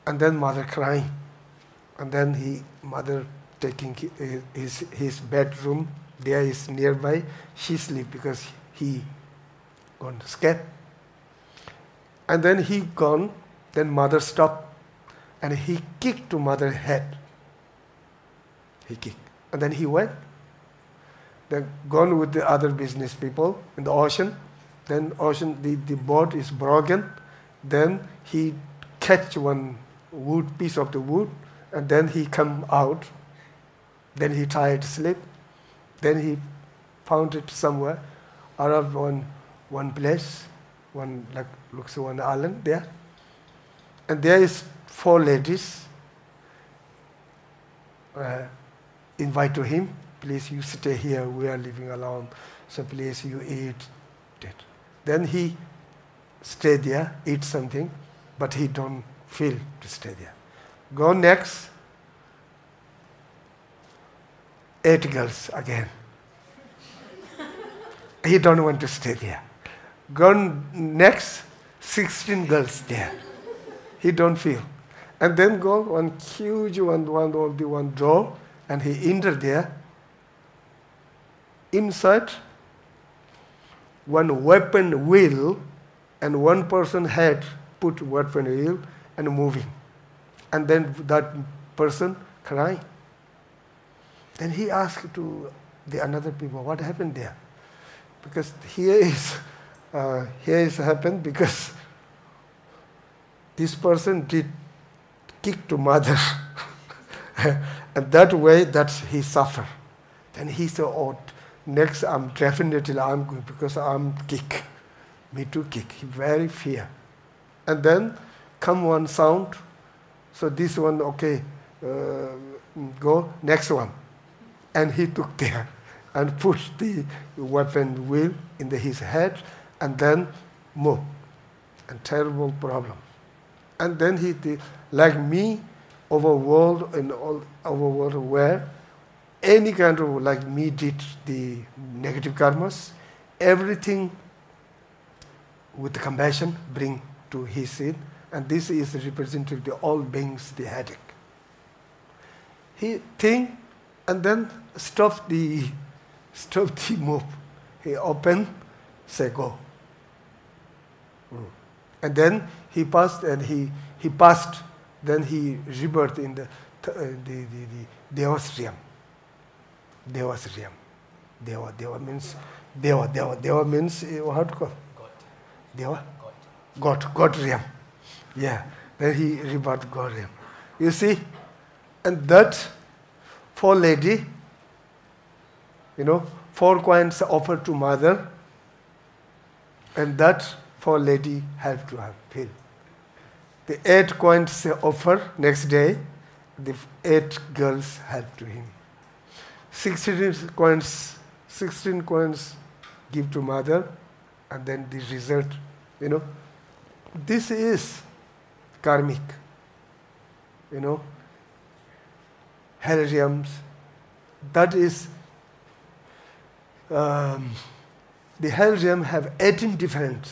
And then mother crying. And then mother taking his bedroom, there is nearby. She sleep because he gone scared. And then he gone, then mother stopped. And he kicked to mother's head. He kicked. And then he went. Then gone with the other business people in the ocean. Then the boat is broken. Then he catch one piece of the wood, and then he come out. Then he tried to sleep. Then he found it somewhere around one place, looks one island there. And there is 4 ladies invite to him, please you stay here, we are living alone, so please you eat it. Then he stay there, eat something, but he don't feel to stay there. Go next, 8 girls again. He don't want to stay there. Go next, 16 girls there. He don't feel. And then go one huge one door, and he enter there. Inside, one weapon wheel, and one person head put weapon wheel and moving. And then that person crying. Then he asked to the another people, what happened there? Because here is happened because this person did kick to mother. And that way that he suffer. Then he said, oh, next I'm going because I'm kick. Me too kick. He very fear. And then come one sound. So this one, okay, go, next one. And he took there and put the weapon wheel in his head and then move. And terrible problem. And then he did, like me, overworld and all overworld where any kind of like me did the negative karmas, everything with the compassion bring to his seat, and this is representing the all beings the headache. He think and then stop the move. He open, say go. And then he passed and he passed. Then he rebirthed in the Devas realm. Devas realm. Deva means Deva. Deva means how to call? God. Deva? God realm. Yeah. Then he rebirthed God realm. You see, and that 4 lady, 4 coins offered to mother, and that 4 lady helped to have feel. The 8 coins offer next day, the 8 girls help to him. 16 coins give to mother, and then the result, This is karmic, hell realms. That is, the hell realm have 18 different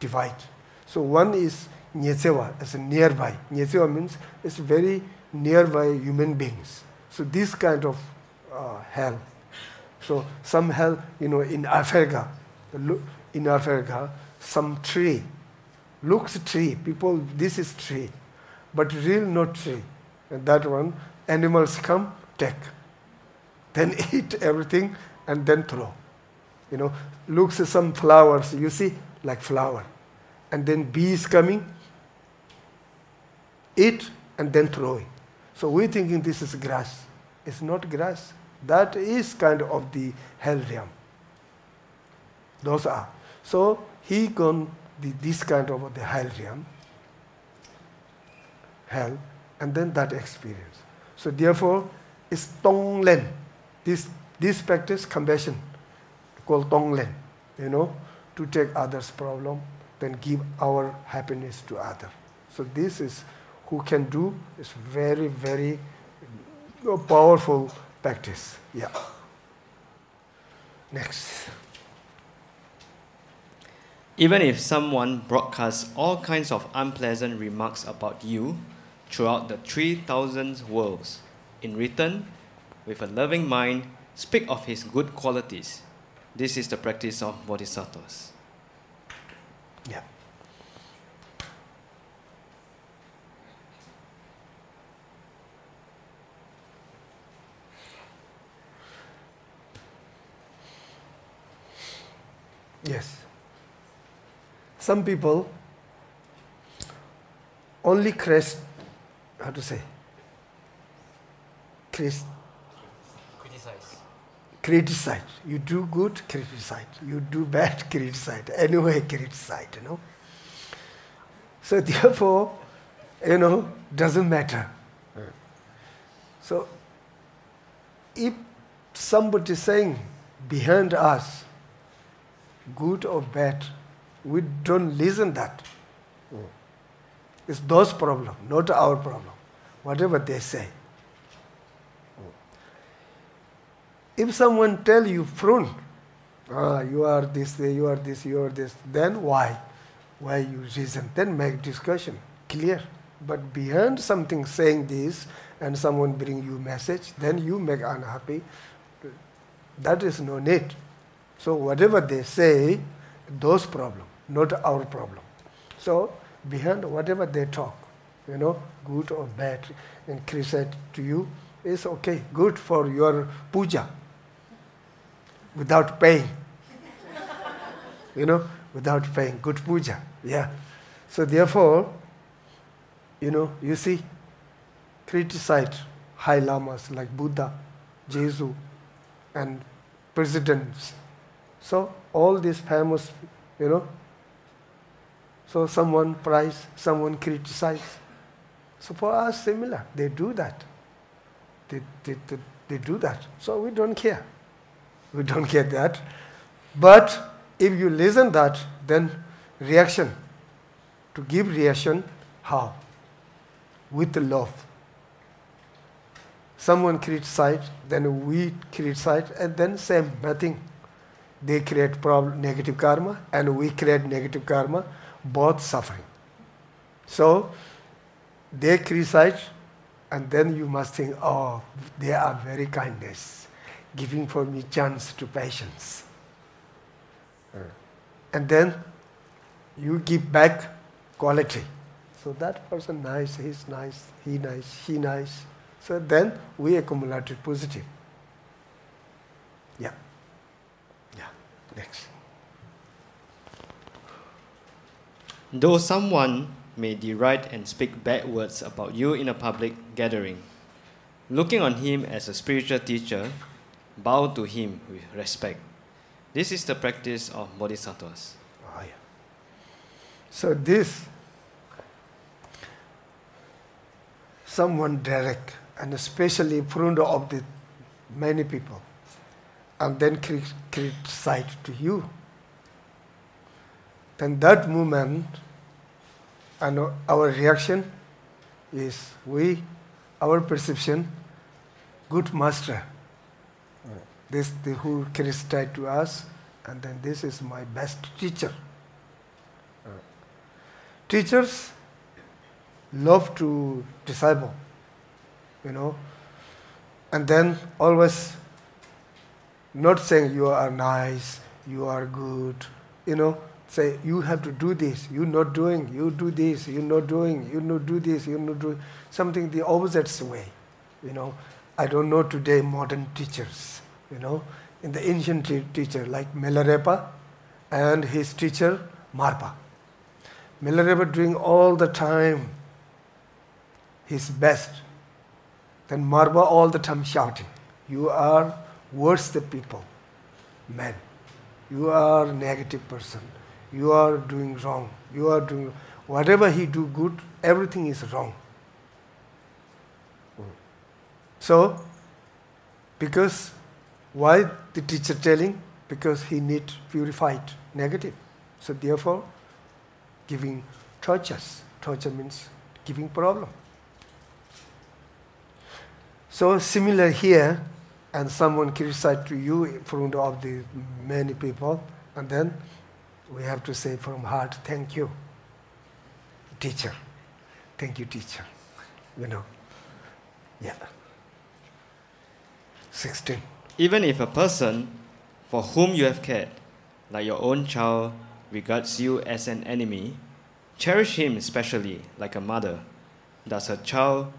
divide. So one is Nyesewa, as a nearby. Nyesewa means it's very nearby human beings. So this kind of hell. So some hell, in Africa, some tree, looks tree, people, this is tree, but real not tree. And that one, animals come, take, then eat everything, and then throw. Looks some flowers, you see, like flower. And then bees coming, eat, and then throw it. So we're thinking this is grass. It's not grass. That is kind of the hell realm. Those are. So he gone this kind of the hell realm, hell, and then that experience. So therefore, it's Tonglen. This practice, compassion, called Tonglen, to take others' problem, then give our happiness to others. So this is who can do, is very, very powerful practice. Yeah. Next. Even if someone broadcasts all kinds of unpleasant remarks about you throughout the 3,000 worlds, in return, with a loving mind, speak of his good qualities. This is the practice of Bodhisattvas. Yeah. Yes. Some people only criticize. Criticize. You do good, criticize. You do bad, criticize. Anyway, criticize, So therefore, doesn't matter. So if somebody is saying behind us, good or bad, we don't listen that. It's those problem, not our problem. Whatever they say. If someone tell you front, you are this, you are this, you are this, then why? Why you reason? Then make discussion clear. But behind something saying this and someone bring you message, then you make unhappy. That is no need. So whatever they say, those problem, not our problem. So behind whatever they talk, good or bad, and criticize to you, is okay, good for your puja, without paying. Without paying, good puja, yeah. So therefore, you see, criticize high lamas like Buddha, Jesus, and presidents. So all these famous, so someone praise, someone criticize. So for us, similar, they do that. They do that. So we don't care. We don't care that. But if you listen that, then reaction, to give reaction, how? With love. Someone criticize, then we criticize, and then same, nothing. They create negative karma, and we create negative karma, both suffering. So they criticize, and then you must think, oh, they are very kindness, giving for me chance to patience. And then you give back quality. So that person nice, he's nice, he nice, she nice. So then we accumulated positive. Yeah. Yeah. Next. Though someone may deride and speak bad words about you in a public gathering, looking on him as a spiritual teacher, bow to him with respect. This is the practice of Bodhisattvas. Oh, yeah. So this, someone direct, and especially in front of the many people, and then criticize to you, then that moment, and our reaction is our perception, good master. This who criticize to us, and then this is my best teacher. Teachers love to disciple, and then always not saying you are nice, you are good, say you have to do this, you're not doing, you do this, you're not doing, you not do this, you're not doing something the opposite way. I don't know today modern teachers, in the ancient teacher like Milarepa and his teacher Marpa. Milarepa doing all the time his best. Then Marpa all the time shouting, you are worse the people, men. you are a negative person, you are doing wrong, you are doing, whatever he do good, everything is wrong. So, because, why the teacher telling? Because he need purified negative. So therefore, giving tortures. Torture means giving problem. So similar here, and someone criticize to you in front of the many people, and then we have to say from heart, thank you, teacher. Thank you, teacher. You know. Yeah. 16. Even if a person for whom you have cared, like your own child, regards you as an enemy, cherish him especially like a mother does her child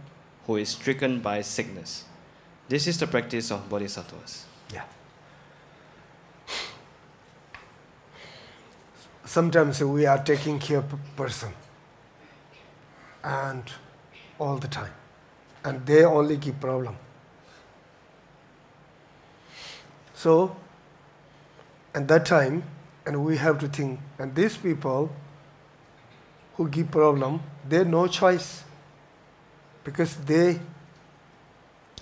who is stricken by sickness. This is the practice of Bodhisattvas. Yeah. Sometimes we are taking care of a person, and all the time, and they only give problem. So, at that time, and we have to think, and these people who give problem, they have no choice, because they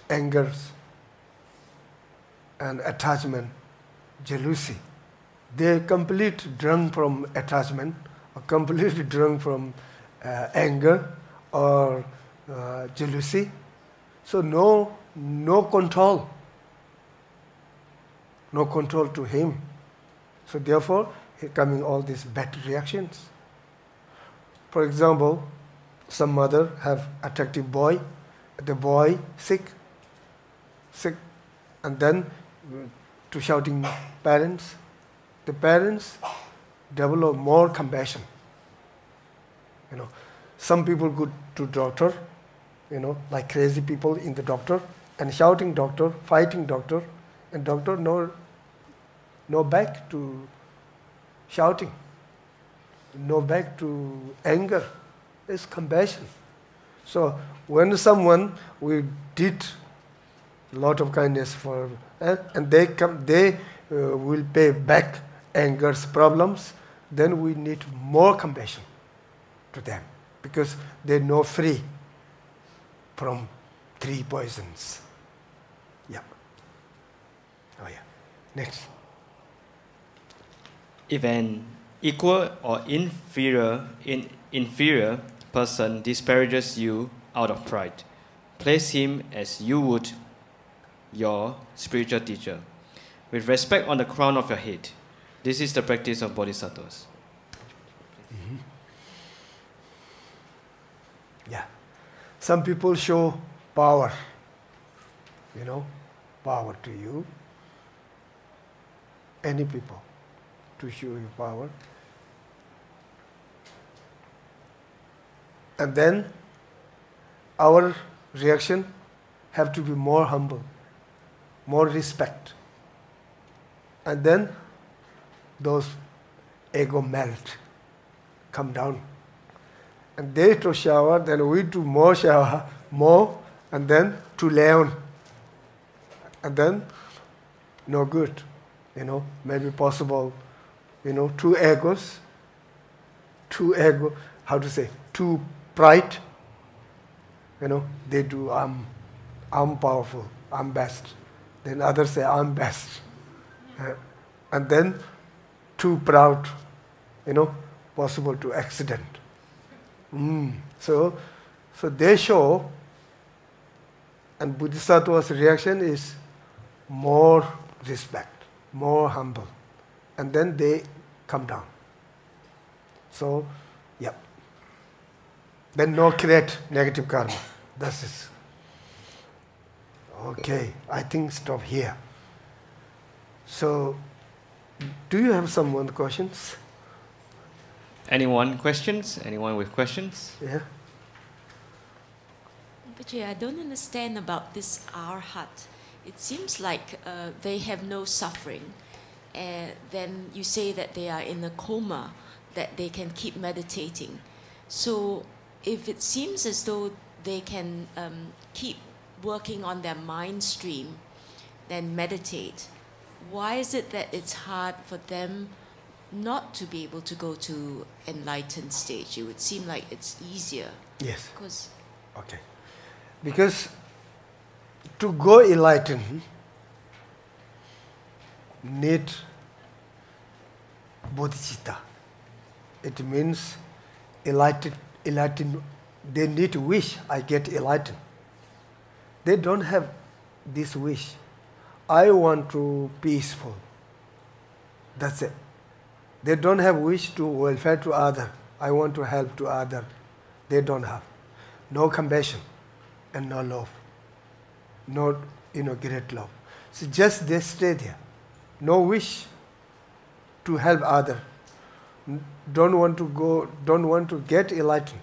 angers and attachment, jealousy. They complete drunk from attachment, or completely drunk from anger or jealousy. So no control. No control to him. So therefore, coming all these bad reactions. For example, some mother have attractive boy, the boy sick, and then to shouting parents. The parents develop more compassion. You know, some people go to doctor, you know, like crazy people in the doctor, and shouting doctor, fighting doctor, and doctor no back to shouting, no back to anger. It's compassion. So when someone we did a lot of kindness for, and they come, they will pay back anger's problems, then we need more compassion to them, because they know free from 3 poisons. Yeah. Oh yeah. Next. If an equal or inferior person disparages you out of pride, place him as you would your spiritual teacher, with respect on the crown of your head. This is the practice of Bodhisattvas. Mm-hmm. Yeah. Some people show power, you know, power to you. Any people to show you power. And then our reaction have to be more humble, more respect. And then those ego melt, come down. And they to shower, then we do more shower, more, and then to learn. And then no good, you know, maybe possible, you know, 2 egos, 2 ego, how to say, 2 pride, you know, they do, I'm powerful, I'm best. Then others say, I'm best. And then too proud, you know, possible to accident. So they show, and Bodhisattva's reaction is more respect, more humble. And then they come down. So, yeah. Then no create negative karma. That's it. Okay, I think stop here. So, do you have some more questions? Anyone questions? Anyone with questions? Yeah. But I don't understand about this arhat. It seems like they have no suffering. Then you say that they are in a coma, that they can keep meditating. So if it seems as though they can keep working on their mind stream, then meditate, why is it that it's hard for them not to be able to go to enlightened stage? It would seem like it's easier. Yes. Because Okay. Because to go enlightened, need bodhicitta. It means enlightened. They need wish, I get enlightened. They don't have this wish. I want to peaceful. That's it. They don't have wish to welfare to other. I want to help to other. They don't have. No compassion and no love. No, great love. So just they stay there. No wish to help other. Don't want to get enlightened.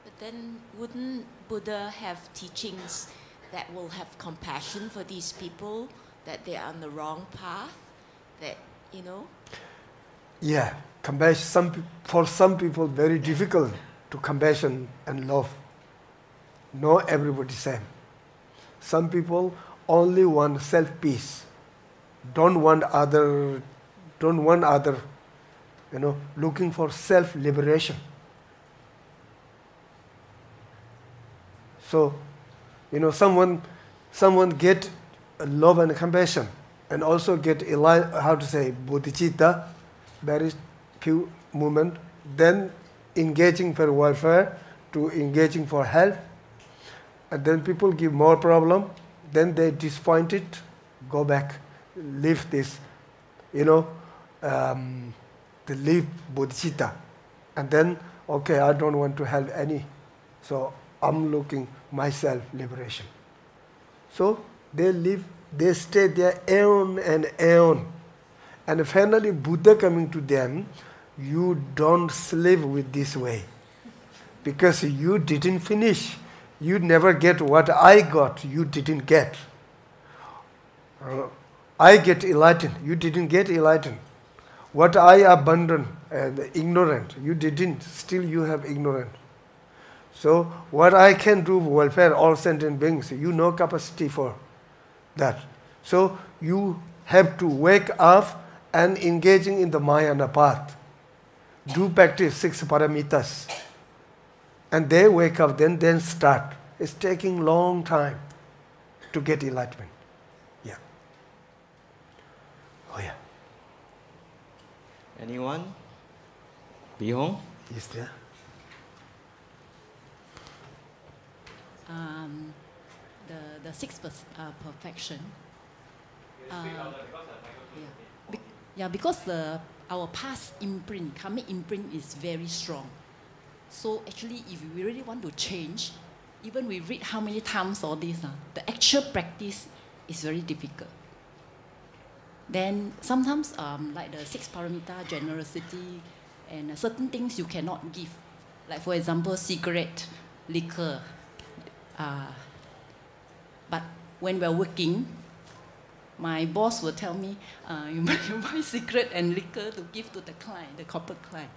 But then wouldn't Buddha have teachings that will have compassion for these people, that they are on the wrong path, that, Yeah, compassion. For some people, very difficult to compassion and love. No, everybody same. Some people only want self peace. Don't want other. Looking for self liberation. So, someone get love and compassion, and also get bodhicitta, very few moment, then engaging for welfare to engaging for help, and then people give more problem, then they disappointed, go back, leave this, they leave bodhicitta, and then okay, I don't want to help any, so I'm looking myself liberation. So they stay there aeon and aeon. And finally Buddha coming to them, you don't live with this way. Because you didn't finish. You never get what I got, you didn't get. I get enlightened, you didn't get enlightened. What I abandoned and ignorant, you didn't, still you have ignorant. So what I can do welfare all sentient beings, you no capacity for that. So you have to wake up and engaging in the Mayana path. Do practice 6 paramitas. And they wake up, then start. It's taking long time to get enlightenment. Yeah. Oh yeah. Anyone? Bihong? Is there? The sixth perfection. Because our past imprint, karmic imprint is very strong. So actually, if we really want to change, even we read how many times all this, the actual practice is very difficult. Then sometimes, like the 6 paramita, generosity, and certain things you cannot give. Like for example, cigarette, liquor. But when we're working, my boss will tell me, you buy cigarette and liquor to give to the client, the corporate client.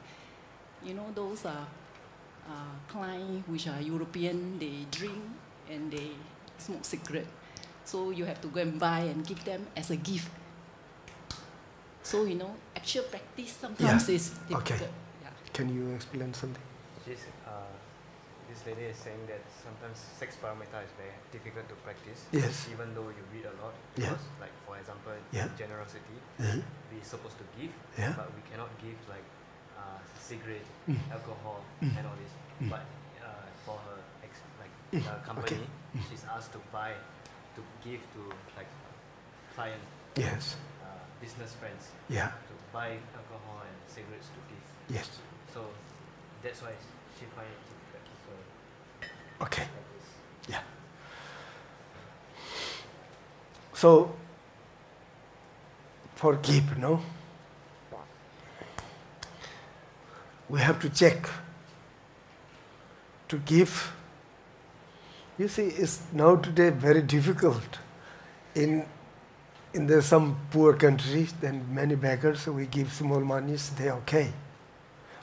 Those clients which are European, they drink and they smoke cigarette. So you have to go and buy and give them as a gift. So, actual practice sometimes is difficult. Okay. Yeah. Can you explain something? This lady is saying that sometimes 6 paramita is very difficult to practice. Yes. Even though you read a lot. Yeah. Because, like, for example, generosity, we're supposed to give, but we cannot give, like, cigarette, alcohol, and all this. But for her, company, she's asked to buy, to give to, like, client. Yes. Business friends. Yeah. To buy alcohol and cigarettes to give. Yes. So that's why she finds it difficult. So Okay. Yeah. So forgive, no? We have to check to give. You see, it's now today very difficult. In some poor countries, then many beggars, we give small monies, they're okay.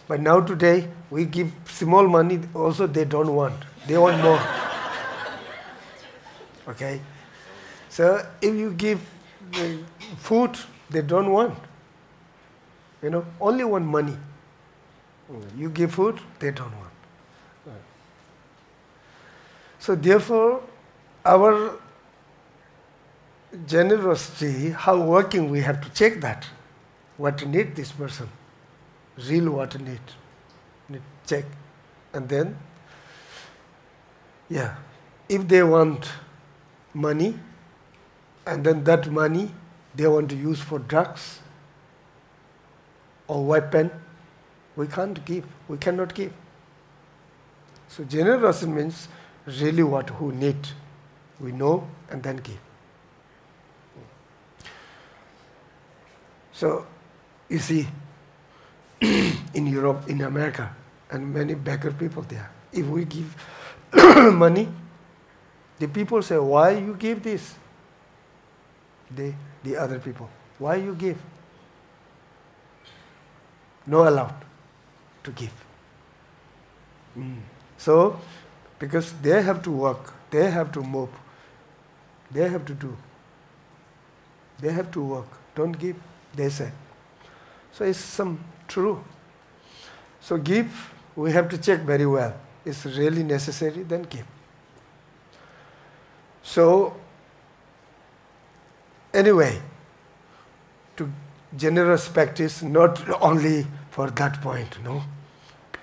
But now today, we give small money, also they don't want. They want more. Okay? So if you give food, they don't want. Only want money. You give food, they don't want. So therefore, our generosity, how working, we have to check that. What need this person? Real what need check. And then, if they want money, and then that money they want to use for drugs or weapon, we cannot give. So generosity means really who need, we know, and then give. So, you see, in Europe, in America, and many beggar people there, if we give money, the people say, why you give this? The other people, why you give? No allowed to give. So, because they have to work, they have to move, they have to do, they have to work, don't give, they say. So it's some true. So give, we have to check very well. It's really necessary, then give. So, anyway, to generous practice, not only for that point,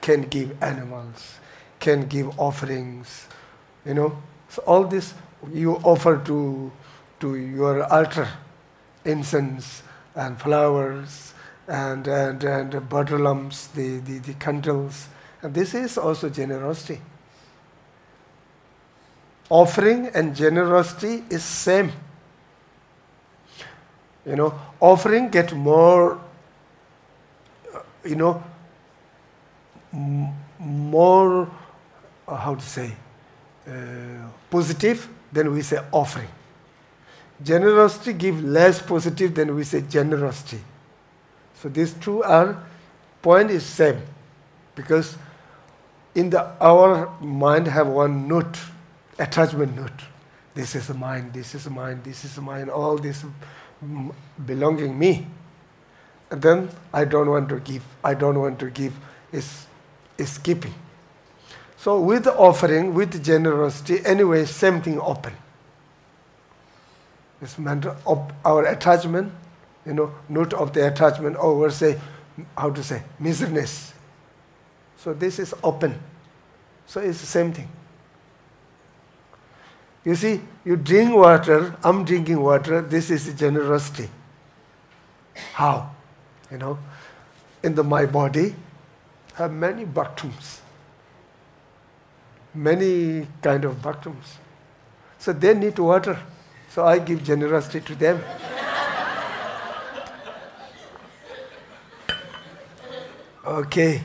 can give animals, can give offerings, So all this you offer to your altar, incense and flowers and butter lumps, the candles, and this is also generosity. Offering and generosity is same. Offering get more, more, how to say, positive than we say offering. Generosity give less positive than we say generosity. So these two point is same, because in our mind have one note, attachment note. This is mine, this is mine, this is mine, all this belonging me. And then I don't want to give is keeping. So with offering, with generosity, anyway, same thing open. It's matter of our attachment, note of the attachment over, miserliness. So this is open. So it's the same thing. You see, you drink water, I'm drinking water, this is generosity. How? In my body have many bathrooms. Many kind of bathrooms. So they need water. So I give generosity to them. Okay.